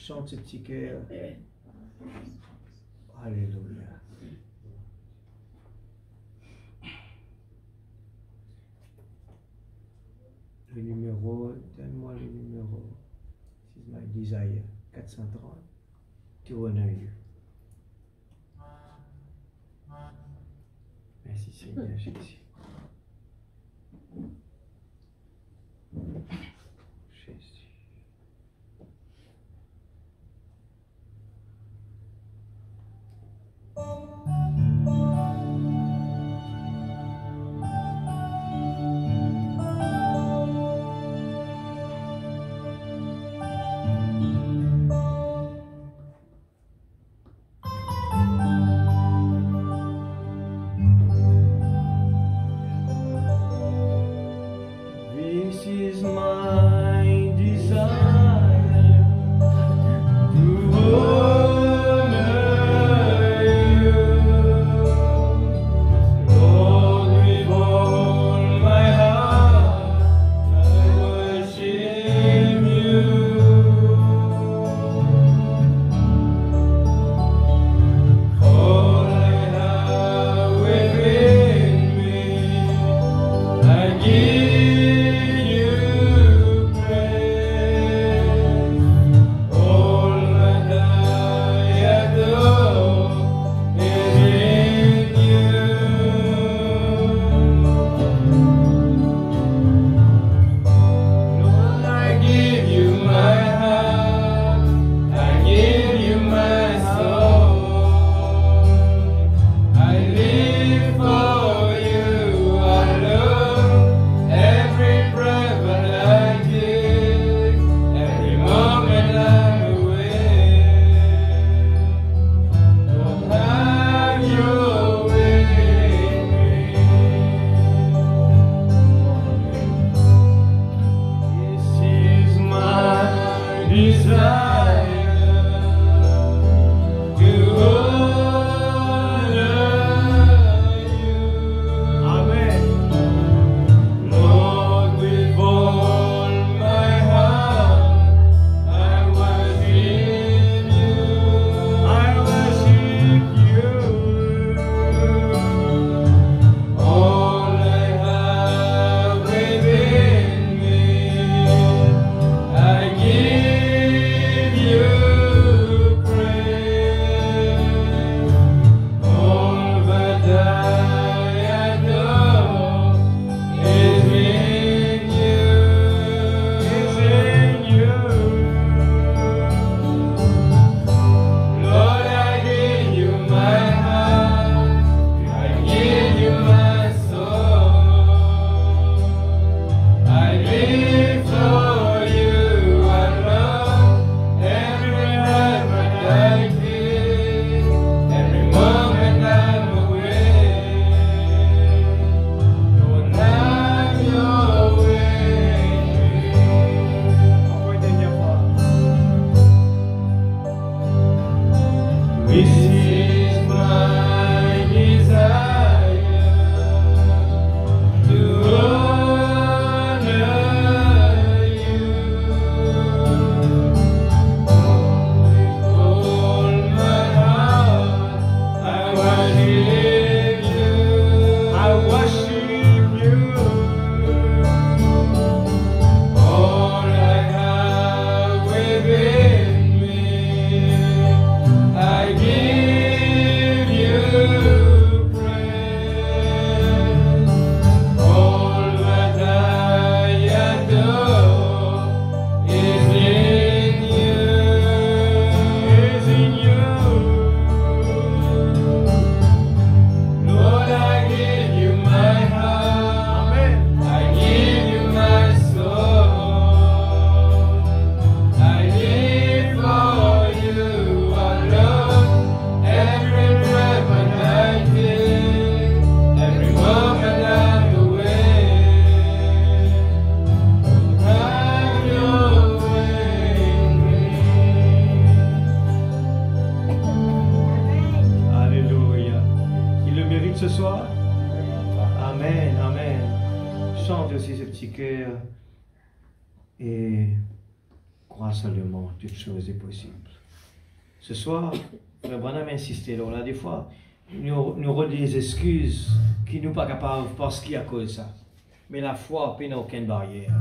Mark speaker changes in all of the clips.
Speaker 1: chante ce petit cœur. Alléluia. Le numéro, donne-moi le numéro. This is my desire. 430. To honor you. Merci Seigneur Jésus. Jésus. This is my desire to honor you, Lord, with all my heart I worship you. All I have within me, I give. Crois seulement, toute chose est possible. Ce soir, Frère Branham a insisté, là, des fois, nous avons des excuses qui ne sont pas capables parce qu'il y a cause de ça. Mais la foi n'a aucune barrière.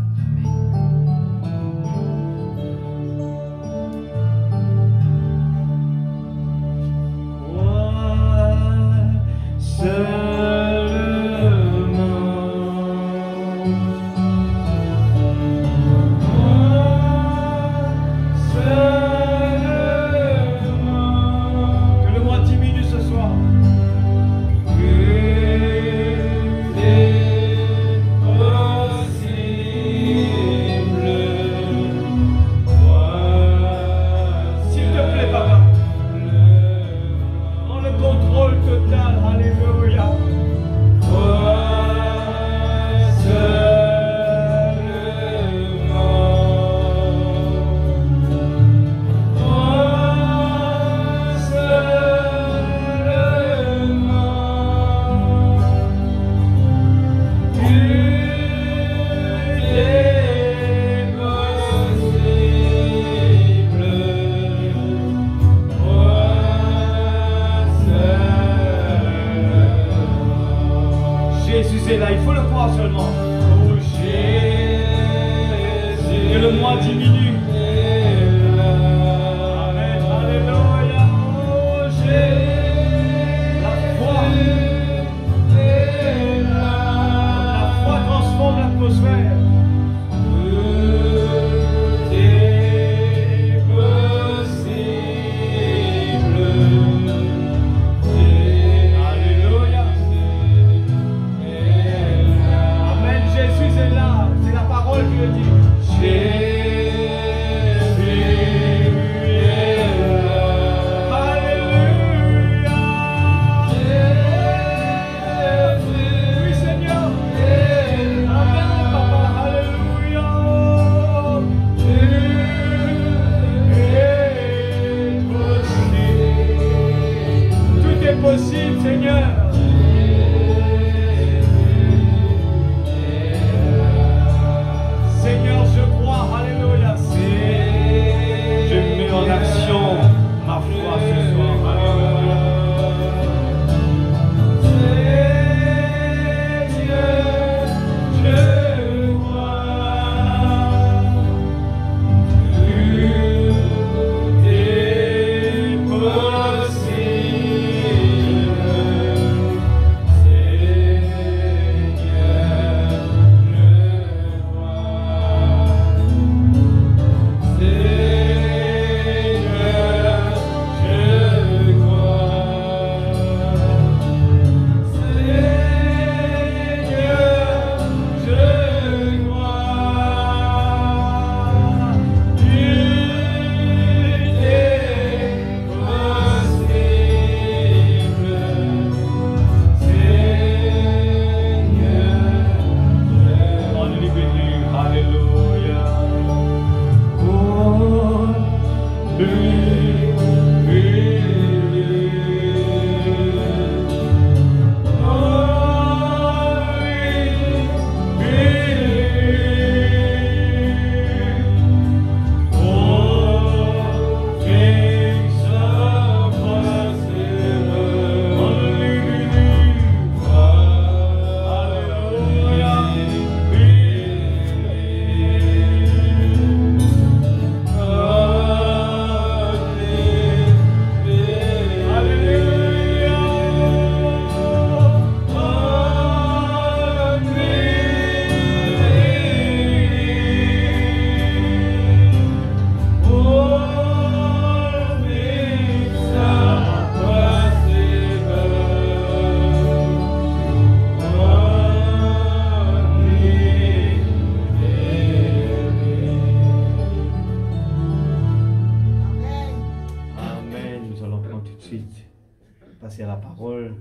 Speaker 1: passer à la parole.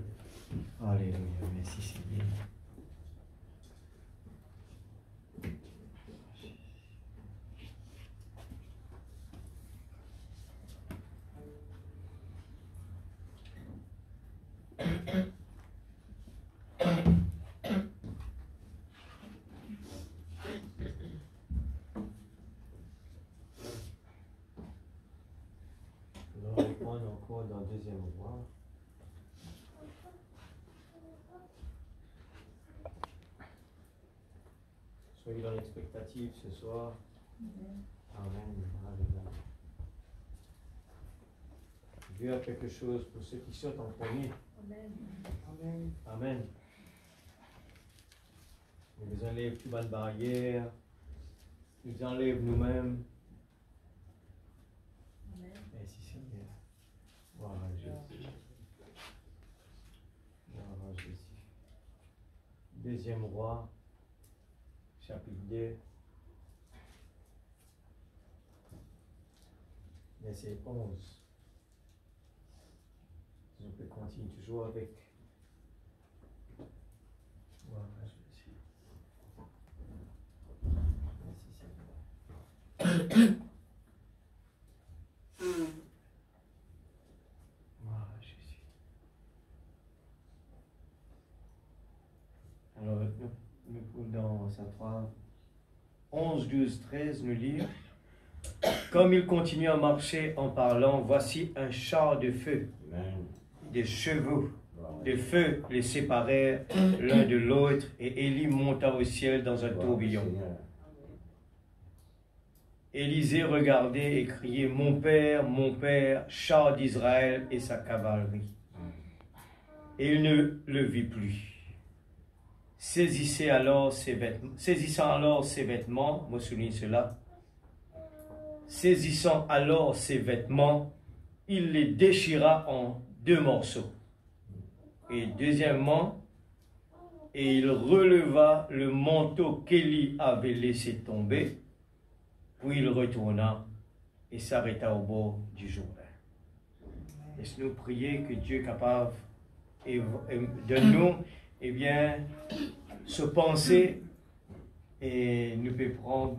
Speaker 1: Alléluia, merci Seigneur. est encore dans le deuxième roi. Soyez dans l'expectative ce soir. Amen. Alléluia. Dieu a quelque chose pour ceux qui sortent en premier. Amen. Amen. Amen. Il nous enlève toute bonne barrière. Il nous enlève nous-mêmes. Amen. Merci Seigneur. Gloire à Jésus. Gloire à Jésus. Deuxième roi, chapitre 2. Verset 11. On peut continuer toujours avec. Voilà, Jésus. Merci Seigneur. Voilà, Jésus. Alors, nous dans sa 3, 11, 12, 13, nous lire. Comme il continue à marcher en parlant, voici un char de feu. Amen. Des chevaux de feu les séparèrent l'un de l'autre, et Élie monta au ciel dans un tourbillon. Élisée regardait et criait, mon père, char d'Israël et sa cavalerie. Et il ne le vit plus. Saisissant alors ses vêtements, moi souligne cela, saisissant alors ses vêtements, il les déchira en 2 morceaux. Et deuxièmement, et il releva le manteau qu'Élie avait laissé tomber, puis il retourna et s'arrêta au bord du Jourdain. Laisse-nous prier que Dieu est capable de nous, eh bien, se penser, et nous pouvons prendre,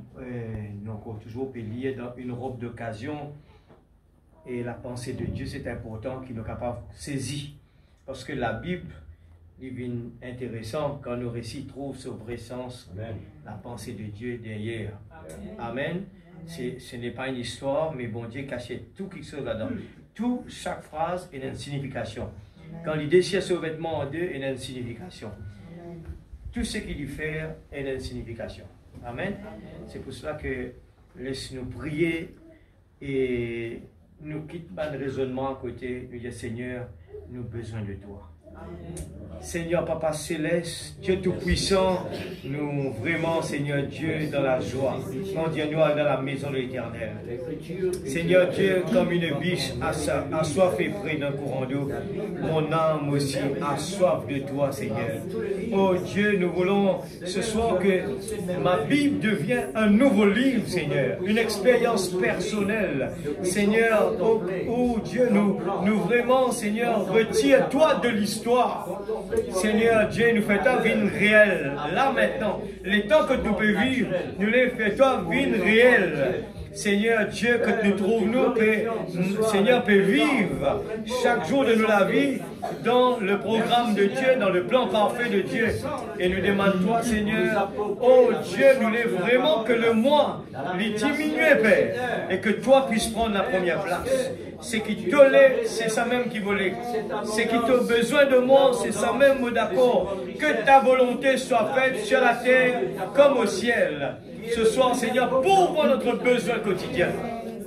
Speaker 1: nous encore toujours lier dans une robe d'occasion. Et la pensée de Dieu, c'est important qu'il nous capable de saisir. Parce que la Bible, il est intéressant quand nos récits trouvent ce vrai sens. Amen. La pensée de Dieu derrière. Amen. Ce n'est pas une histoire, mais bon Dieu cachait tout quelque chose là-dedans. Chaque phrase a une signification. Quand il déchire ce vêtement en 2, il a une signification. Tout ce qu'il lui fait a une signification. Amen. C'est pour cela que laisse-nous prier et nous quitte pas de raisonnement à côté, nous dire Seigneur, nous avons besoin de toi. Amen. Seigneur Papa Céleste, Dieu Tout-Puissant, nous vraiment, Seigneur Dieu, dans la joie. Conduis-nous dans la maison de l'Éternel. Seigneur Dieu, comme une biche a soif et près d'un courant d'eau, mon âme aussi a soif de toi, Seigneur. Oh Dieu, nous voulons ce soir que ma Bible devienne un nouveau livre, Seigneur, une expérience personnelle. Seigneur, oh Dieu, nous vraiment, Seigneur, retire-toi de l'histoire. Seigneur Dieu, nous faisons vie réelle. Là maintenant, les temps que nous pouvons vivre, nous les faisons vie réelle. Seigneur Dieu, que nous trouvons, Seigneur, peut vivre chaque jour de notre vie dans le programme de Dieu, dans le plan parfait de Dieu. Et nous demandons, toi, Seigneur, oh Dieu, nous voulons vraiment que le moi, les diminuer, Père, et que toi puisses prendre la première place. Ce qui te l'est, c'est ça même qui voulait. Ce qui t'a besoin de moi, c'est ça même mot d'accord. Que ta volonté soit faite sur la terre comme au ciel. Ce soir, Seigneur, pourvois notre besoin quotidien.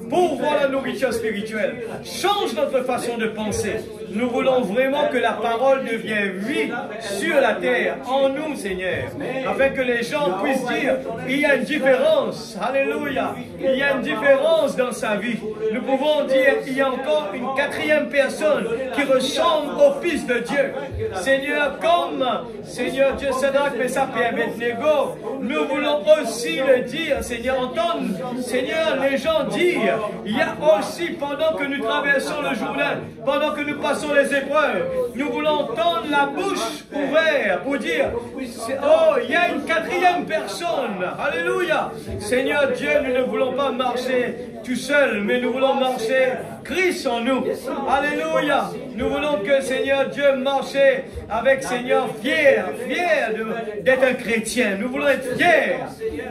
Speaker 1: Pourvois la nourriture spirituelle. Change notre façon de penser. Nous voulons vraiment que la parole devienne vie sur la terre, en nous, Seigneur. Afin que les gens puissent dire, il y a une différence. Alléluia. Il y a une différence dans sa vie. Nous pouvons dire, il y a encore une 4e personne qui ressemble au Fils de Dieu. Seigneur, comme Seigneur Dieu, Sadrach, Meshach et Abednego, nous voulons aussi le dire, Seigneur, entendre, Seigneur, les gens dire, il y a aussi, pendant que nous traversons le Jourdain, pendant que nous passons les épreuves, nous voulons entendre la bouche ouverte pour dire, oh, il y a une 4e personne. Alléluia. Seigneur Dieu, nous ne voulons pas marcher tout seul, mais nous voulons marcher Christ en nous. Alléluia. Nous voulons que Seigneur Dieu marche avec Seigneur fier d'être un chrétien. Nous voulons être fiers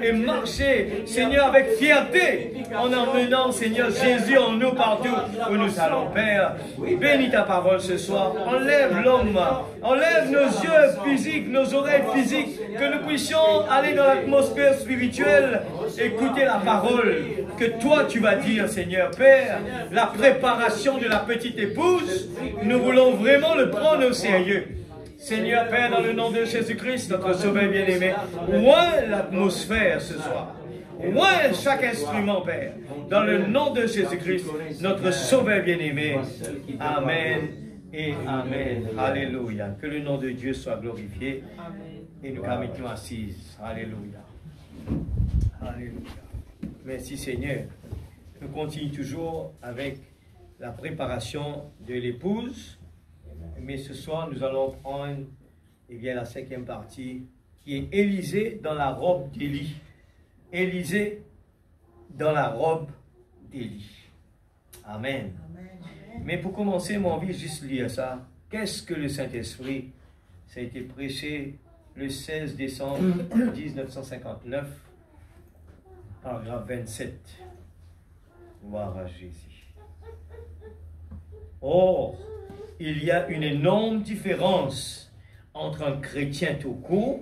Speaker 1: et marcher Seigneur avec fierté en emmenant Seigneur Jésus en nous partout où nous allons. Père, bénis ta parole ce soir. Enlève l'homme, enlève nos yeux physiques, nos oreilles physiques, que nous puissions aller dans l'atmosphère spirituelle, écouter la parole que toi tu vas dire, Seigneur. Père, la préparation de la petite épouse, nous voulons vraiment le prendre au sérieux. Seigneur Père, dans le nom de Jésus-Christ, notre Sauveur bien-aimé, oint l'atmosphère ce soir. Oint chaque instrument, Père. Dans le nom de Jésus-Christ, notre Sauveur bien-aimé. Amen et Amen. Alléluia. Que le nom de Dieu soit glorifié. Et nous mettons assises. Alléluia. Alléluia. Merci Seigneur. Nous continuons toujours avec la préparation de l'épouse. Mais ce soir, nous allons prendre la 5e partie qui est Élisée dans la robe d'Élie. Élisée dans la robe d'Élie. Amen. Amen. Mais pour commencer, mon envie juste lire ça. Qu'est-ce que le Saint-Esprit? Ça a été prêché le 16 décembre 1959, paragraphe 27. Gloire à Jésus. Or, il y a une énorme différence entre un chrétien tout court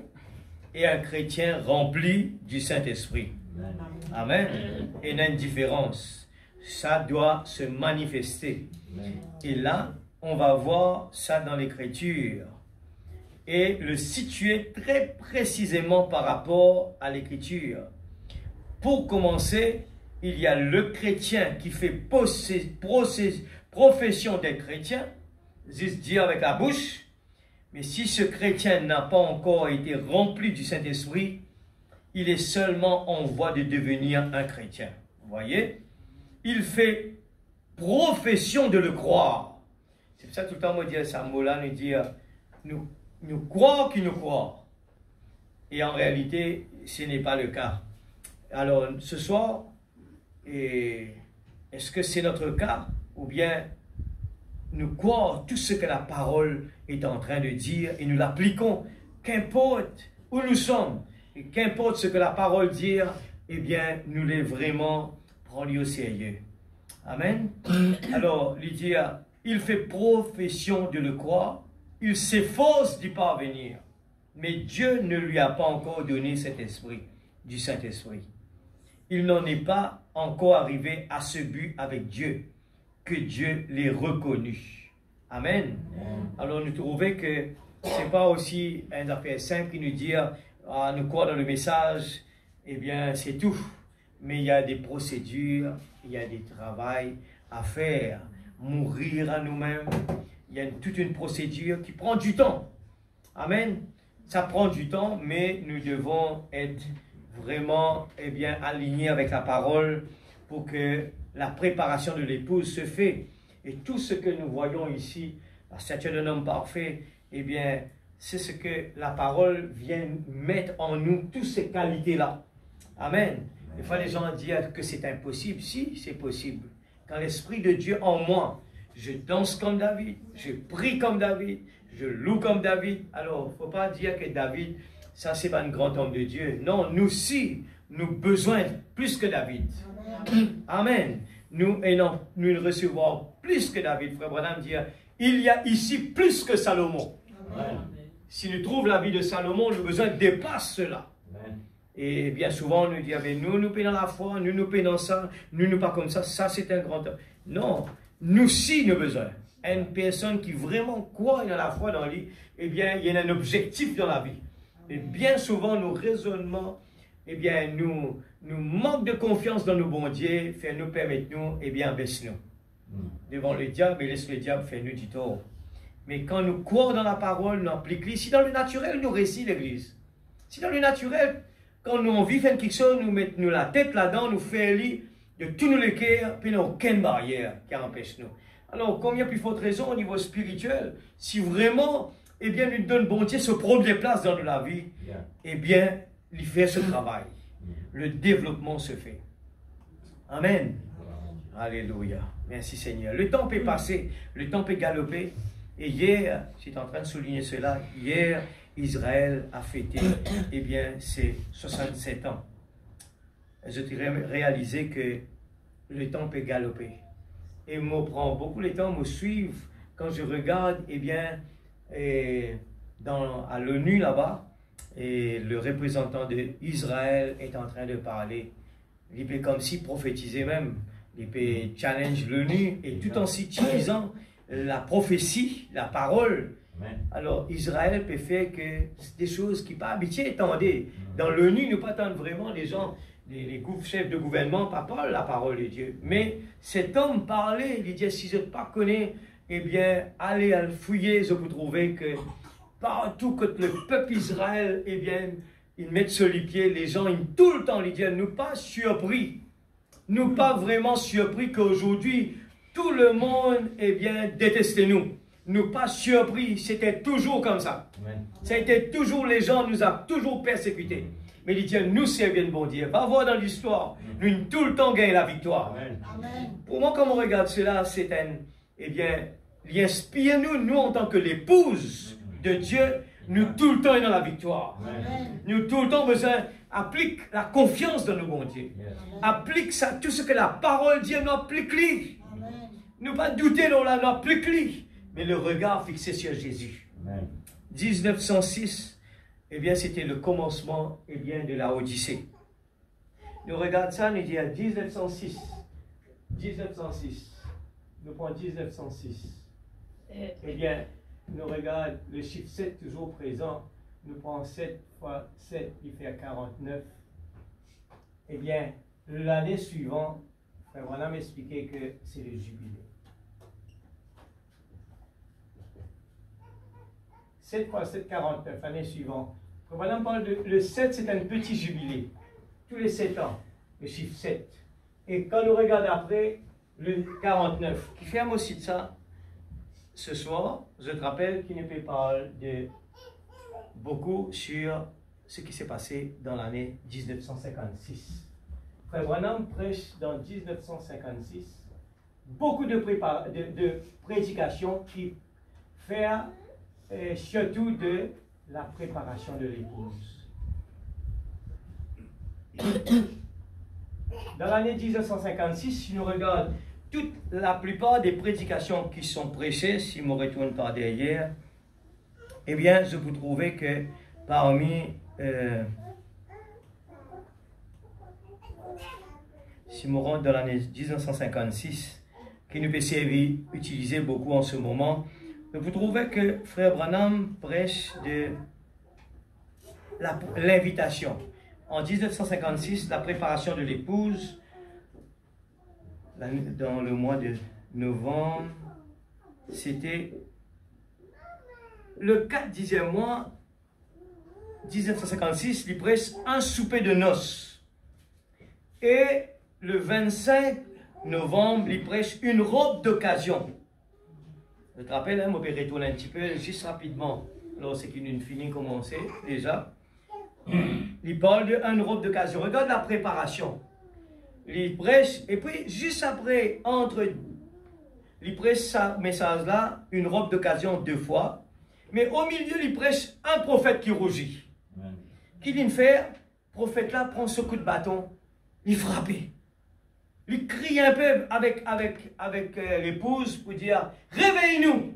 Speaker 1: et un chrétien rempli du Saint-Esprit. Amen. Il y a une différence. Ça doit se manifester. Et là, on va voir ça dans l'Écriture et le situer très précisément par rapport à l'Écriture. Pour commencer, il y a le chrétien qui fait profession d'être chrétien, juste dire avec la bouche, mais si ce chrétien n'a pas encore été rempli du Saint-Esprit, il est seulement en voie de devenir un chrétien. Vous voyez? Il fait profession de le croire. C'est pour ça que tout le temps, on dit ce mot-là, nous dire, nous croire qu'il nous croit. Et en réalité, ce n'est pas le cas. Alors, ce soir, est-ce que c'est notre cas? Ou bien nous croire tout ce que la parole est en train de dire et nous l'appliquons, qu'importe où nous sommes, et qu'importe ce que la parole dit, eh bien, nous l'avons vraiment pris au sérieux. Amen. Alors, Lydia, il fait profession de le croire, il s'efforce d'y parvenir, mais Dieu ne lui a pas encore donné cet esprit, du Saint-Esprit. Il n'en est pas encore arrivé à ce but avec Dieu, que Dieu l'ait reconnu. Amen. Alors, nous trouvons que ce n'est pas aussi un affaire simple qui nous dit, nous croire dans le message, eh bien, c'est tout. Mais il y a des procédures, il y a des travails à faire, mourir à nous-mêmes. Il y a toute une procédure qui prend du temps. Amen. Ça prend du temps, mais nous devons être vraiment alignés avec la parole pour que la préparation de l'épouse se fait. Et tout ce que nous voyons ici, la stature d'un homme parfait, eh bien, c'est ce que la parole vient mettre en nous, toutes ces qualités-là. Amen. Des fois, les gens disent que c'est impossible. Si, c'est possible. Quand l'Esprit de Dieu en moi, je danse comme David, je prie comme David, je loue comme David. Alors, il ne faut pas dire que David, ça, c'est pas un grand homme de Dieu. Non, nous aussi, nous avons besoin plus que David. Amen. Nous recevons plus que David. Frère Branham dit, il y a ici plus que Salomon. Amen. Si nous trouvons la vie de Salomon, le besoin dépasse cela. Amen. Et bien souvent, on nous dit, nous payons la foi, nous payons ça, nous pas comme ça, ça c'est un grand homme. Non, nous aussi nous avons besoin. Une personne qui vraiment croit dans la foi dans lui, eh bien, il y a un objectif dans la vie. Et bien souvent, nos raisonnements, eh bien, nous manquons de confiance dans nos bons dieux, nous permettre-nous, eh bien, baisse-nous. Devant le diable, et laisse le diable faire nous du tort. Mais quand nous croyons dans la parole, nous appliquons. Si dans le naturel, nous récitons l'église. Si dans le naturel, quand nous on vit faire quelque chose, nous mettons la tête là-dedans, nous faisons de tout nous le cœur, puis il n'y a aucune barrière qui empêche nous. Alors, combien plus forte raison au niveau spirituel, si vraiment, eh bien, nous donne bon Dieu ce premier place dans la vie, eh bien, il fait ce travail. Le développement se fait. Amen. Alléluia. Merci Seigneur. Le temps est passé, le temps est galopé. Et hier, j'étais en train de souligner cela, hier, Israël a fêté, eh bien, ses 67 ans. Je dirais réaliser que le temps peut galoper. Et me prend beaucoup de temps, me suivre quand je regarde, eh bien, à l'ONU là-bas, et le représentant d'Israël est en train de parler. Il peut comme si prophétiser même, il peut challenge l'ONU, et tout en utilisant la prophétie, la parole. Amen. Alors, Israël peut faire que des choses qui ne sont pas habituées, attendez. Dans l'ONU, nous pas attendre vraiment les gens, les chefs de gouvernement, pas parlent la parole de Dieu. Mais cet homme parlait, il dit, si je ne pas connais, eh bien, allez fouiller, je peux trouver que partout que le peuple Israël, eh bien, ils mettent sur les pieds, les gens, tout le temps, ils disent, nous pas surpris, nous pas vraiment surpris qu'aujourd'hui, tout le monde, eh bien, détestait nous. Nous pas surpris, c'était toujours comme ça. Amen. Ça a été toujours, les gens nous ont toujours persécutés. Mais il dit, nous servons bon Dieu. Va voir dans l'histoire, nous tout le temps gagnons la victoire. Amen. Amen. Pour moi, quand on regarde cela, c'est un, eh bien, il inspire nous en tant que l'épouse de Dieu, nous tout le temps dans la victoire. Amen. Nous tout le temps besoin, applique la confiance dans nos bon Dieu. Yes. Applique ça, tout ce que la parole dit, nous applique-lui. Ne pas douter dans la non applique-lui. Mais le regard fixé sur Jésus. Amen. 1906, eh bien, c'était le commencement, eh bien, de la Odyssée. Nous regardons ça, nous dit à 1906. 1906. Nous prenons 1906. Eh bien, nous regardons le chiffre 7 toujours présent. Nous prenons 7 fois 7 qui fait 49. Eh bien, l'année suivante, Frère Branham m'expliquait que c'est le jubilé. 7 fois 7, 49, l'année suivante. Frère Branham parle de le 7, c'est un petit jubilé. Tous les 7 ans, le chiffre 7. Et quand nous regardons après, le 49, qui fait aussi de ça, ce soir, je te rappelle qu'il ne peut parler de beaucoup sur ce qui s'est passé dans l'année 1956. Frère Branham prêche dans 1956 beaucoup de prédications qui font surtout de la préparation de l'épouse. Dans l'année 1956, si nous regardons la plupart des prédications qui sont prêchées, si je me retourne par derrière, eh bien, je vous trouvais que parmi si je rentre dans l'année 1956, qui nous peut servir, utiliser beaucoup en ce moment, vous trouvez que Frère Branham prêche de l'invitation. En 1956, la préparation de l'épouse, dans le mois de novembre, c'était le 4 10e mois 1956, il prêche un souper de noces. Et le 25 novembre, il prêche une robe d'occasion. Je te rappelle, hein, je vais retourner un petit peu, juste rapidement. Alors, c'est qu'une finit commencé déjà. Il parle d'une robe d'occasion. Regarde la préparation. Il prêche, et puis juste après, il prêche ce message-là, une robe d'occasion 2 fois. Mais au milieu, il prêche un prophète qui rougit. Qu'il vient faire, le prophète-là prend ce coup de bâton, il frappe. Il crie un peu avec l'épouse pour dire « Réveille-nous »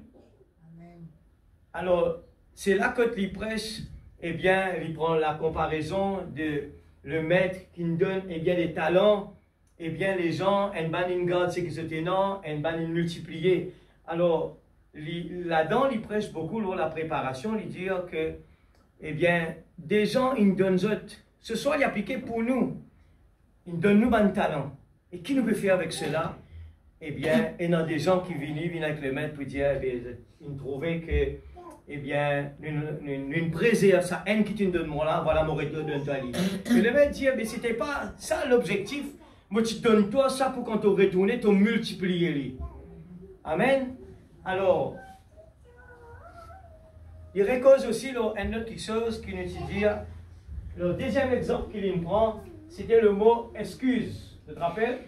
Speaker 1: Alors, c'est là que il prêche, eh bien, il prend la comparaison de le maître qui nous donne, eh bien, des talents, eh bien, les gens, en ban in garde ce qui se tenant, en ban in multiplier. Alors, là-dedans, il prêche beaucoup la préparation, il dit que, eh bien, des gens, ils nous donnent autres. Ce soir, il est appliqué pour nous. Ils donnent nous un talent. Et qui nous peut faire avec cela? Eh bien, il y a des gens qui viennent avec le maître pour dire, eh bien, ils trouvaient que, eh bien, une préserve ça, haine qui te donne moi là, voilà mon retour de toi. Et le maître dit, mais c'était pas ça l'objectif. Moi, tu donnes toi ça pour quand tu retournes, tu multiplies. Amen. Alors, il récolte aussi un autre chose qu'il nous dit. Le deuxième exemple qu'il me prend, c'était le mot excuse. Tu te rappelles?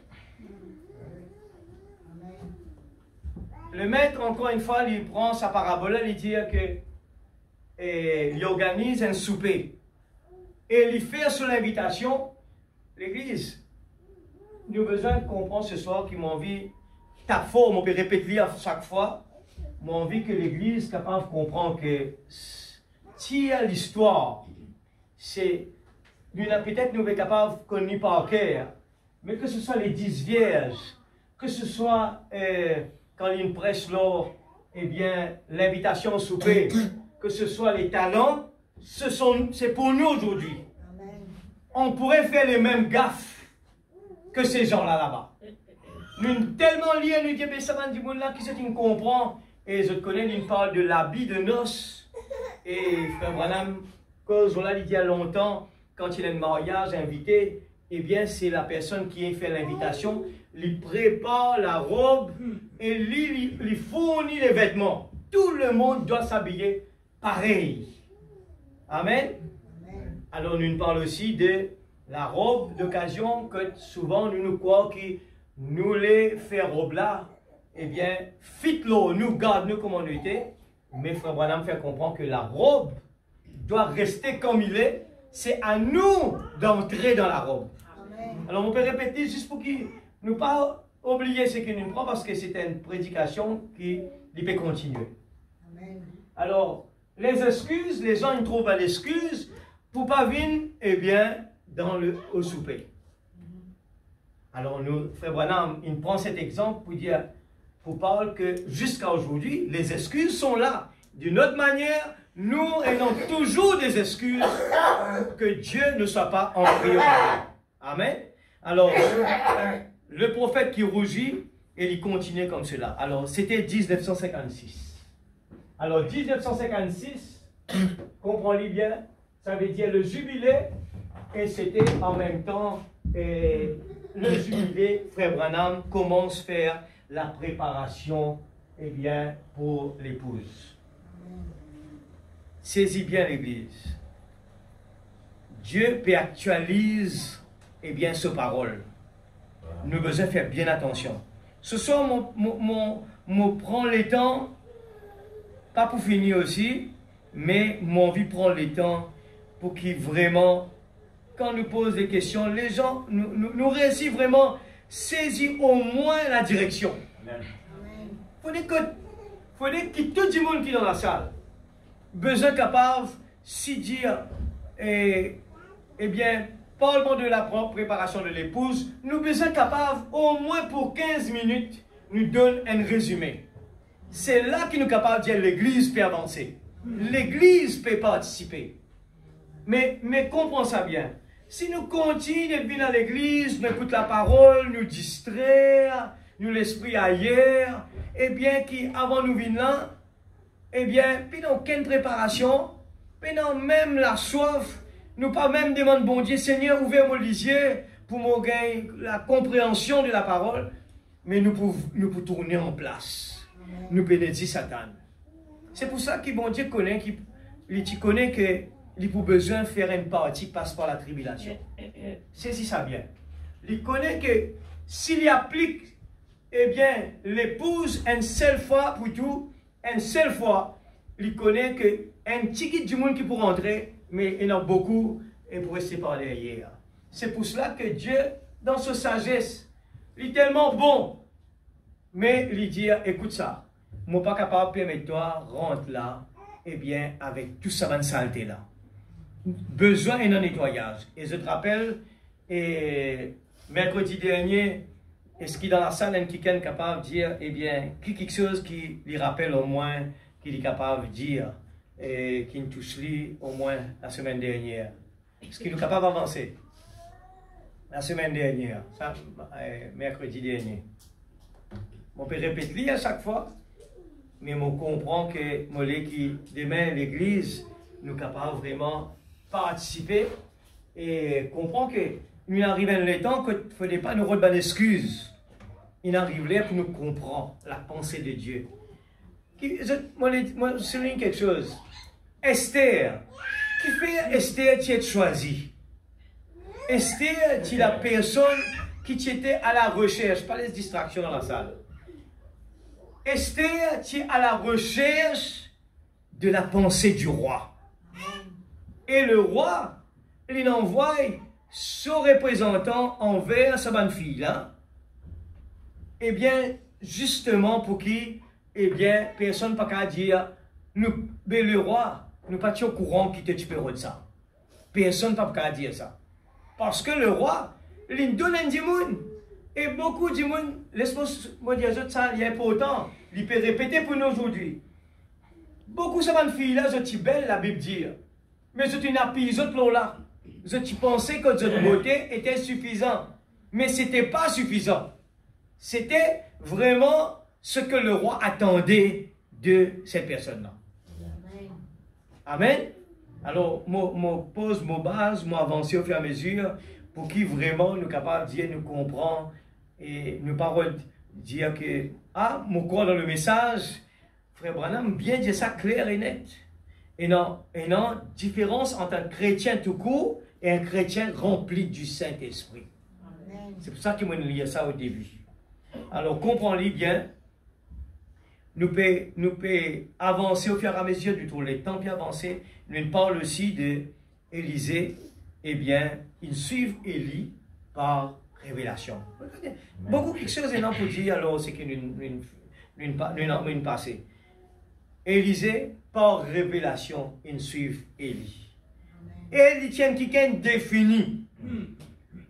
Speaker 1: le maître, encore une fois, il prend sa parabole, il dit que il organise un souper. Et il fait sur l'invitation, l'église. Nous avons besoin de comprendre ce soir qu'il m'a envie, ta forme, on peut répéter à chaque fois, m'a envie que l'église soit capable de comprendre que si l'histoire, c'est, peut-être nous sommes capables de connaître par cœur, mais que ce soit les 10 vierges, que ce soit quand il y a une presse là, eh bien, l'invitation au souper, que ce soit les talents, c'est pour nous aujourd'hui. On pourrait faire les mêmes gaffes que ces gens-là là-bas. Nous sommes tellement liés, nous disons, ça va dire, là, qui c'est qui comprend, et je connais, il parle de l'habit de noces, et frère Branham, cause on l'a dit il y a longtemps, quand il y a un mariage invité, eh bien, c'est la personne qui fait l'invitation, il prépare la robe et il fournit les vêtements. Tout le monde doit s'habiller pareil. Amen. Alors, nous parlons aussi de la robe d'occasion que souvent nous croyons que nous les faire robe là, eh bien, fit l'eau, nous garde nous comme on était. Mais frère Branham fait comprendre que la robe doit rester comme il est. C'est à nous d'entrer dans la robe. Amen. Alors, on peut répéter juste pour qu'il ne pas oublier ce que nous prenons parce que c'est une prédication qui peut continuer. Amen. Alors, les excuses, les gens ils trouvent l'excuse pour ne pas venir, eh bien, au souper. Alors, nous, frère Branham, il prend cet exemple pour dire, pour parler que jusqu'à aujourd'hui, les excuses sont là. D'une autre manière, nous ayons toujours des excuses que Dieu ne soit pas en priorité. Amen. Alors, le prophète qui rougit, et il continue comme cela. Alors, c'était 1956. Alors, 1956, comprenez bien, ça veut dire le jubilé, et c'était en même temps le jubilé. Frère Branham commence à faire la préparation, eh bien, pour l'épouse. Saisis bien l'Église. Dieu peut actualiser, eh bien, sa parole. Nous devons faire bien attention. Ce soir, je prends le temps, pas pour finir aussi, mais mon envie prend le temps pour qu'il vraiment, quand nous pose des questions, les gens, nous réussissent vraiment à saisir au moins la direction. Il faut dire que tout le monde qui est dans la salle, besoin capable, si dire, eh bien, parlement de la préparation de l'épouse, nous besoin capable, au moins pour 15 minutes, nous donne un résumé. C'est là qu'il nous est capable de dire l'Église peut avancer. L'Église peut participer. Mais comprenons ça bien. Si nous continuons de venir à l'Église, nous écoutons la parole, nous distraire, nous l'esprit ailleurs, eh bien, avant nous venir là, eh bien, puis nous aucune préparation, puis nous même la soif, nous pas même demander bon Dieu, Seigneur, ouvre les yeux pour me gagner la compréhension de la parole, mais nous pouvons tourner en place. Nous bénissons Satan. C'est pour ça que bon Dieu connaît, qu'il connaît que il a besoin de faire une partie qui passe par la tribulation. Saisis ça bien. Il connaît que s'il applique, eh bien, l'épouse une seule fois pour tout, une seule fois, il connaît qu'un petit du monde qui peut rentrer, mais il y en a beaucoup et pour rester par derrière. C'est pour cela que Dieu, dans sa sagesse, il est tellement bon. Mais il dit, écoute ça, je ne suis pas capable de permettre toi, rentre là, eh bien, avec tout ça, saleté là. Besoin d'un nettoyage. Et je te rappelle, mercredi dernier, est-ce qu'il dans la salle, quelqu'un est capable de dire, eh bien, quelque chose qui lui rappelle au moins, qu'il est capable de dire, et qui nous touche lui au moins la semaine dernière. Est-ce qu'il est capable d'avancer? La semaine dernière, ça, mercredi dernier. On peut répéter à chaque fois, mais on comprend que demain, l'Église, nous sommes capables vraiment participer et comprendre que nous arrivons le temps qu'il ne faudrait pas nous redonner d'excuses. Il arrive là pour nous comprendre la pensée de Dieu. Moi, je souligne quelque chose. Esther, qui fait Esther qui est choisie? Esther, c'est la personne qui était à la recherche, pas les distractions dans la salle. Esther est à la recherche de la pensée du roi. Et le roi, il envoie son représentant envers sa bonne fille là. Eh bien, justement pour qui, eh bien, personne n'a qu'à dire, nous, mais le roi, nous pas au courant qui te de ça. Personne n'a qu'à dire ça. Parce que le roi, il donne un dimoun. Et beaucoup de dimoun, laisse-moi dire ça, il est important. Il peut répéter pour nous aujourd'hui. Beaucoup de bonnes filles là, je belle, la Bible dit. Mais c'est une appui, là. Je pensais que cette beauté était suffisante. Mais ce n'était pas suffisant. C'était vraiment ce que le roi attendait de cette personne-là. Amen. Alors, moi pose, mon base, moi avancer au fur et à mesure pour qu'il vraiment nous capable de dire, nous comprendre et nous pas dire que, ah, mon croit dans le message, frère Branham, bien dire ça clair et net. Et non, différence entre un chrétien tout court et un chrétien rempli du Saint-Esprit. C'est pour ça qu'il m'a lié ça au début. Alors, comprenez bien, nous pouvons avancer au fur et à mesure du tour. Les temps qui avancent, nous parlons aussi d'Élisée. Eh bien, ils suivent Élie par révélation. Beaucoup de choses énormes pour dire, alors c'est qu'une passée. Élisée, par révélation, ils suivent Élie. Et ils tiennent quelqu'un défini.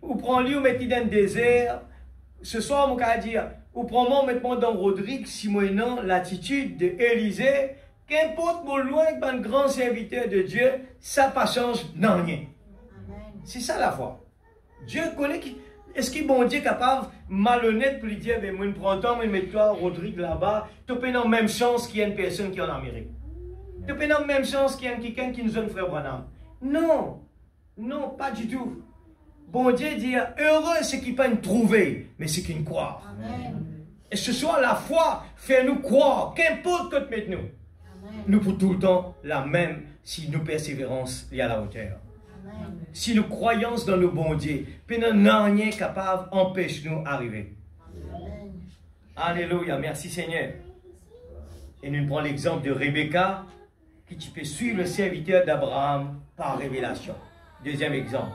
Speaker 1: Ou prends-lui ou mettez dans le désert. Ce soir, mon cas dire, ou prends-moi, mettez-moi dans Rodrigue, Simonon, l'attitude d'Élisée, qu'importe mon loin que un grand serviteur de Dieu, ça ne change non rien. C'est ça la foi. Dieu connaît qui. Est-ce qu'il est bon Dieu capable, malhonnête, pour lui dire, mais moi, je prends temps, mais mets-toi Rodrigue là-bas, tu as la même chance qu'il y a une personne qui est en Amérique. Tu as la même chance qu'il y a quelqu'un qui nous a un frère Branham. Non, non, pas du tout. Bon Dieu dit, heureux c'est qui peuvent trouver, mais c'est qui ne croient. Et ce soit la foi, fait-nous croire, qu'importe que tu nous. Nous pour tout le temps la même, si nous persévérance y à la hauteur. Si nous croyance dans le bon Dieu, puis nous n'avons rien capable empêche-nous d'arriver. Alléluia, merci Seigneur. Et nous prenons l'exemple de Rebecca, qui tu peux suivre le serviteur d'Abraham par révélation. Deuxième exemple.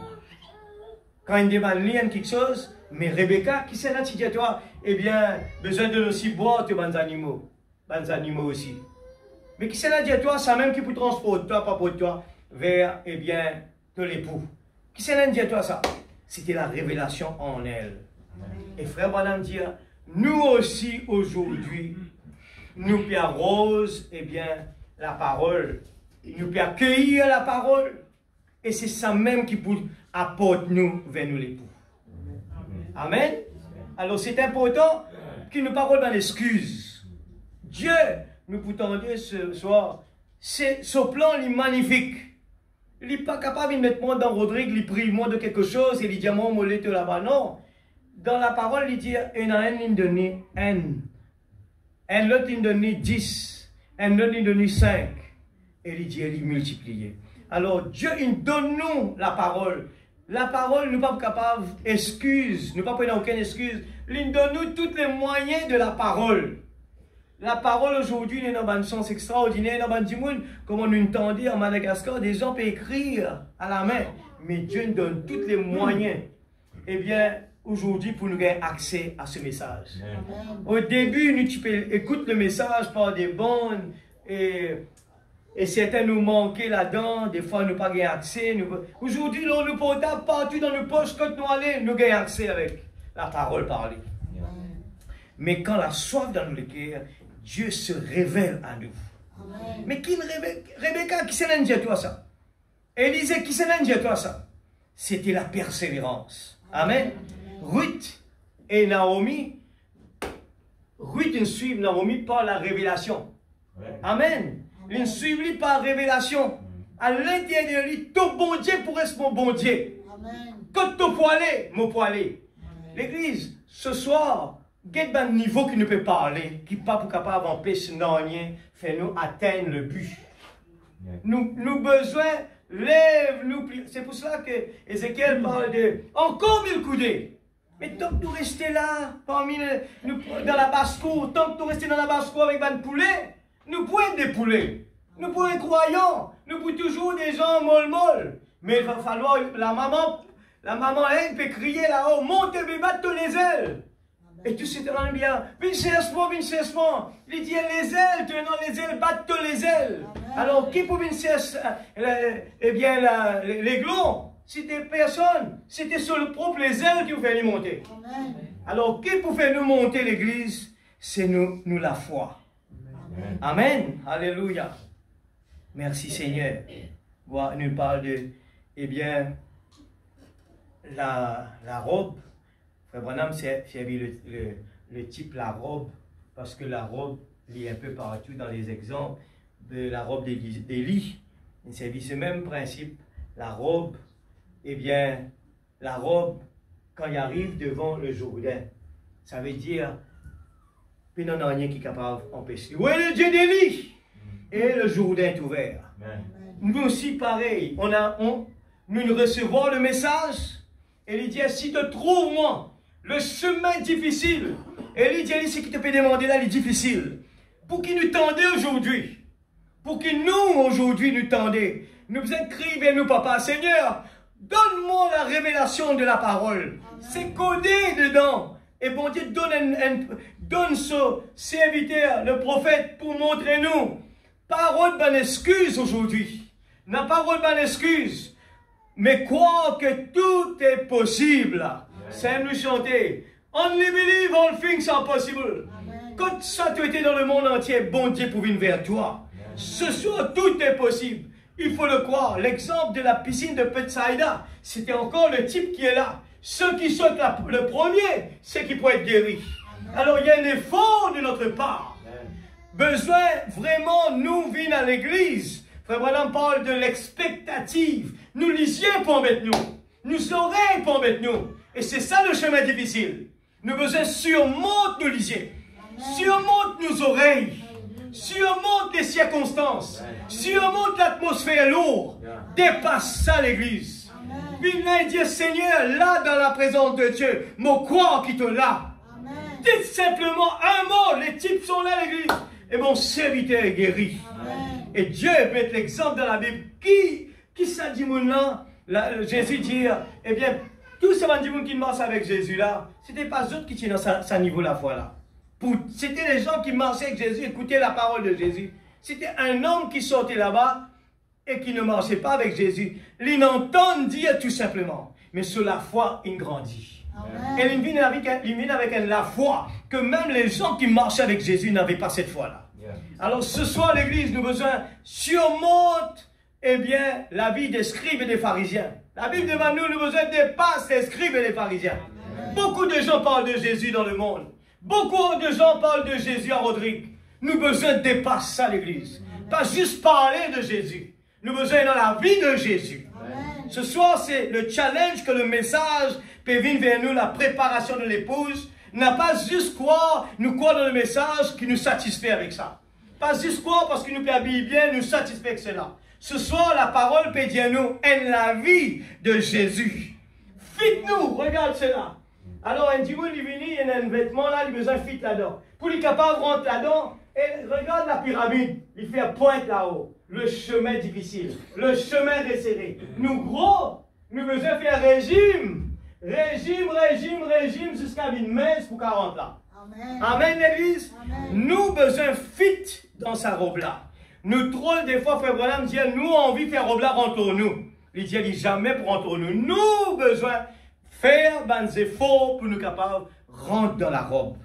Speaker 1: Quand il demande quelque chose, mais Rebecca, qui c'est là, tu dis à toi, eh bien, besoin de aussi boire tes bons animaux aussi. Mais qui c'est là, dit à toi, ça même qui peut transporter toi, pas pour toi, vers, eh bien, de l'époux. Qui c'est là, dit à toi ça? C'était la révélation en elle. Et frère Branham dit, nous aussi aujourd'hui, nous pouvons arroser, eh bien, la parole. Nous pouvons accueillir la parole. Et c'est ça même qui peut apporter nous vers nous l'époux. Amen. Alors c'est important qu'il nous parle dans l'excuse. Dieu, nous pouvons dire ce soir, ce plan est magnifique. Il n'est pas capable de mettre moi dans Rodrigue, il prie moi de quelque chose et il dit moi, moi, là-bas. Non. Dans la parole, il dit, il donne un autre, il donne 10, un autre, il donne 5. Et il dit, il multiplie. Alors, Dieu, il donne nous la parole. La parole, nous ne sommes pas capables d'excuses, nous ne sommes pas prendre aucune excuse. Il donne nous tous les moyens de la parole. La parole aujourd'hui, il y a un sens extraordinaire, comme on entendait en Madagascar, des gens peuvent écrire à la main. Mais Dieu nous donne tous les moyens. Eh bien, aujourd'hui, pour nous avoir accès à ce message. Au début, nous écoutons le message par des bandes et certains nous manquaient là-dedans, des fois nous n'avons pas accès. Aujourd'hui, nous portable partout dans nos poches, quand nous allons, nous avons accès avec la parole parlée. Mais quand la soif dans nos cœurs, Dieu se révèle à nous. Amen. Mais qui Rebecca, qui s'est dit à toi ça? Élisée, qui s'est dit à toi ça? C'était la persévérance. Amen. Ruth et Naomi, Ruth suivent Naomi par la révélation. Amen. Ils suivent par révélation. À l'intérieur de lui, ton bon Dieu pour être mon bon Dieu. Quand ton poilé, mon poilé. L'église, ce soir, quel un niveau qui ne peut parler, qui n'est pas capable d'empêcher rien, fait nous atteindre le but. Nous besoin, lève-nous. C'est pour cela que Ézéchiel parle de encore 1000 coudées. Mais tant que nous restons là, parmi dans la basse-cour, tant que nous restons dans la basse-cour avec un poulet, nous pouvons être des poulets. Nous pouvons être croyants. Nous pouvons toujours des gens molle. Mais il va falloir, la maman, elle peut crier là-haut, monte et batte les ailes. Et tout c'est dans bien. Vincesmo. Il dit les ailes, tu es dans les ailes, batte les ailes. Alors, qui pour Vinces, eh bien, les glons, c'était personne. C'était sur le propre les ailes qui vous fait les monter. Amen. Alors, qui pour faire nous monter l'église, c'est nous la foi. Amen. Amen. Alléluia. Merci Seigneur. Voilà, nous parle de, eh bien, la robe. Frère Branham servi le type la robe, parce que la robe lit un peu partout dans les exemples de la robe d'Élie. Il servi ce même principe. La robe, eh bien, la robe, quand il arrive devant le Jourdain, ça veut dire, puis non, rien qui est capable d'empêcher. Où est le Dieu d'Élie? Et le Jourdain est ouvert. Amen. Nous aussi, pareil, nous recevons le message, et il dit, si tu trouves, moi, le chemin difficile, et il dit, ce qui te peut demander là, il est difficile, pour qu'il nous tendait aujourd'hui, pour qu'il nous, aujourd'hui, nous tendait, nous écrivons vers nous, papa, Seigneur, donne-moi la révélation de la parole, c'est codé dedans, et bon Dieu, donne ce serviteur, le prophète, pour montrer nous, parole bonne excuse aujourd'hui. N'a pas bonne excuse. Mais croire que tout est possible. C'est nous chanter. Only believe all things are possible. Quand ça tu étais dans le monde entier, bon Dieu pour venir vers toi. Ce soir, tout est possible. Il faut le croire. L'exemple de la piscine de Bethsaïda, c'était encore le type qui est là. Ceux qui sautent le premier, c'est qui pourraient être guéris. Alors il y a un effort de notre part. Besoin, vraiment, nous venons à l'église. Frère Branham parle de l'expectative. Nous lisions pour mettre nous. Nous oreilles pour mettre nous. Et c'est ça le chemin difficile. Nous besoin surmonter nos lisiers. Surmonte nos oreilles. Surmonte les circonstances. Surmonte l'atmosphère lourde. Dépasse ça l'église. Viens dire, Seigneur, là dans la présence de Dieu, mon croire qui te l'a. Dites simplement un mot, les types sont là à l'église. Et mon serviteur est guéri. Amen. Et Dieu peut être l'exemple dans la Bible. Qui ça dit là? Jésus dit, eh bien, tous ces gens qui marchent avec Jésus là, ce n'était pas eux qui étaient dans sa niveau la foi là. C'était les gens qui marchaient avec Jésus, écoutaient la parole de Jésus. C'était un homme qui sortait là-bas et qui ne marchait pas avec Jésus. Il entend dire tout simplement. Mais sur la foi, il grandit. Amen. Et il vient avec la foi que même les gens qui marchaient avec Jésus n'avaient pas cette foi-là. Yeah. Alors ce soir, l'église, nous besoin surmonte, eh bien, la vie des scribes et des pharisiens. La Bible demande nous besoin dépasse les scribes et les pharisiens. Amen. Beaucoup de gens parlent de Jésus dans le monde. Beaucoup de gens parlent de Jésus à Rodrigue. Nous besoin dépasser ça, l'église. Pas juste parler de Jésus. Nous besoin dans la vie de Jésus. Amen. Ce soir, c'est le challenge que le message peut venir vers nous, la préparation de l'épouse, n'a pas juste nous croire dans le message qui nous satisfait avec ça. Pas juste croire parce qu'il nous habille bien, nous satisfait avec cela. Ce soir, la parole peut dire nous, est la vie de Jésus. Fit-nous, regarde cela. Alors, un dimanche, il vient, il y a un vêtement là, il a besoin de fit là-dedans. Pour les capables de rentrer là-dedans, et regarde la pyramide, il fait pointe là-haut. Le chemin difficile, le chemin resserré. Nous gros, nous besoin faire régime. Régime, jusqu'à une mince pour 40 là. Amen. Amen, l'église. Nous besoin fit dans sa robe là. Nous trop des fois, frère Branham dit, nous envie de faire robe là entre nous. Il dit jamais pour entre nous. Nous besoin faire des efforts pour nous capables rentrer dans la robe.